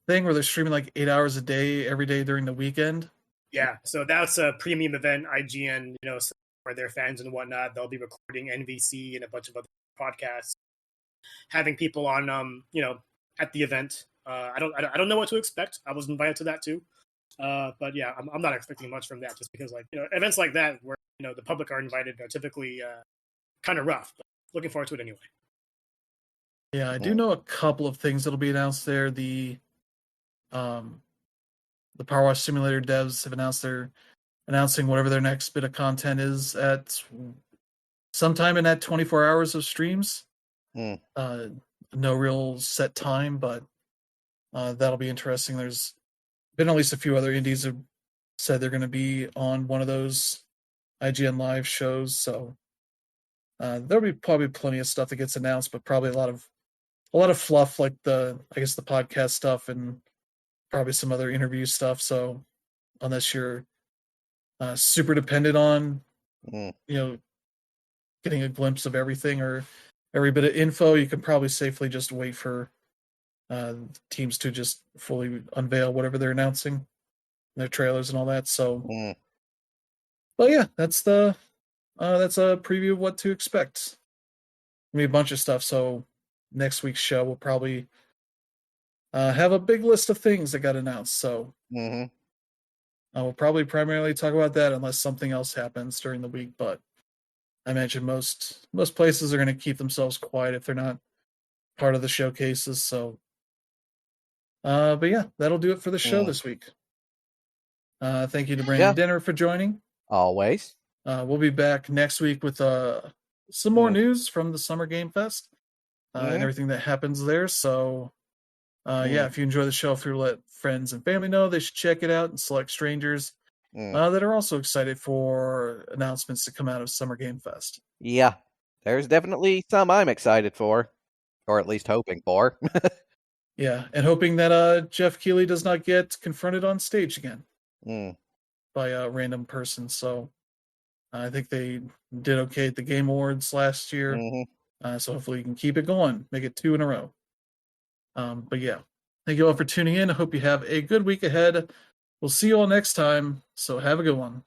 thing where they're streaming like 8 hours a day every day during the weekend. Yeah, so that's a premium event. IGN, for their fans and whatnot, they'll be recording NVC and a bunch of other podcasts, having people on, at the event. I don't know what to expect. I was invited to that too, but yeah, I'm not expecting much from that just because events like that where the public are invited are typically kind of rough. But looking forward to it anyway. Yeah, I do know a couple of things that'll be announced there. The Power Wash Simulator devs have announced they're announcing whatever their next bit of content is at sometime in that 24 hours of streams. No real set time, but that'll be interesting. There's been at least a few other indies who said they're going to be on one of those IGN Live shows, so there'll be probably plenty of stuff that gets announced, but probably a lot of fluff like the podcast stuff and probably some other interview stuff. So unless you're super dependent on getting a glimpse of everything or every bit of info, you can probably safely just wait for teams to just fully unveil whatever they're announcing, their trailers and all that. So, but yeah, that's a preview of what to expect. Gonna be a bunch of stuff. So next week's show will probably have a big list of things that got announced. So we'll probably primarily talk about that unless something else happens during the week. But I imagine most places are going to keep themselves quiet if they're not part of the showcases. So, but yeah, that'll do it for the show this week. Thank you to Brandon Dinner for joining. Always. We'll be back next week with some more news from the Summer Game Fest and everything that happens there. So, yeah, if you enjoy the show, if you let friends and family know, they should check it out, and select strangers that are also excited for announcements to come out of Summer Game Fest. Yeah, there's definitely some I'm excited for, or at least hoping for. Yeah, and hoping that Jeff Keighley does not get confronted on stage again by a random person. So I think they did okay at the Game Awards last year. So hopefully you can keep it going, make it 2 in a row. But yeah, thank you all for tuning in. I hope you have a good week ahead. We'll see you all next time. So have a good one.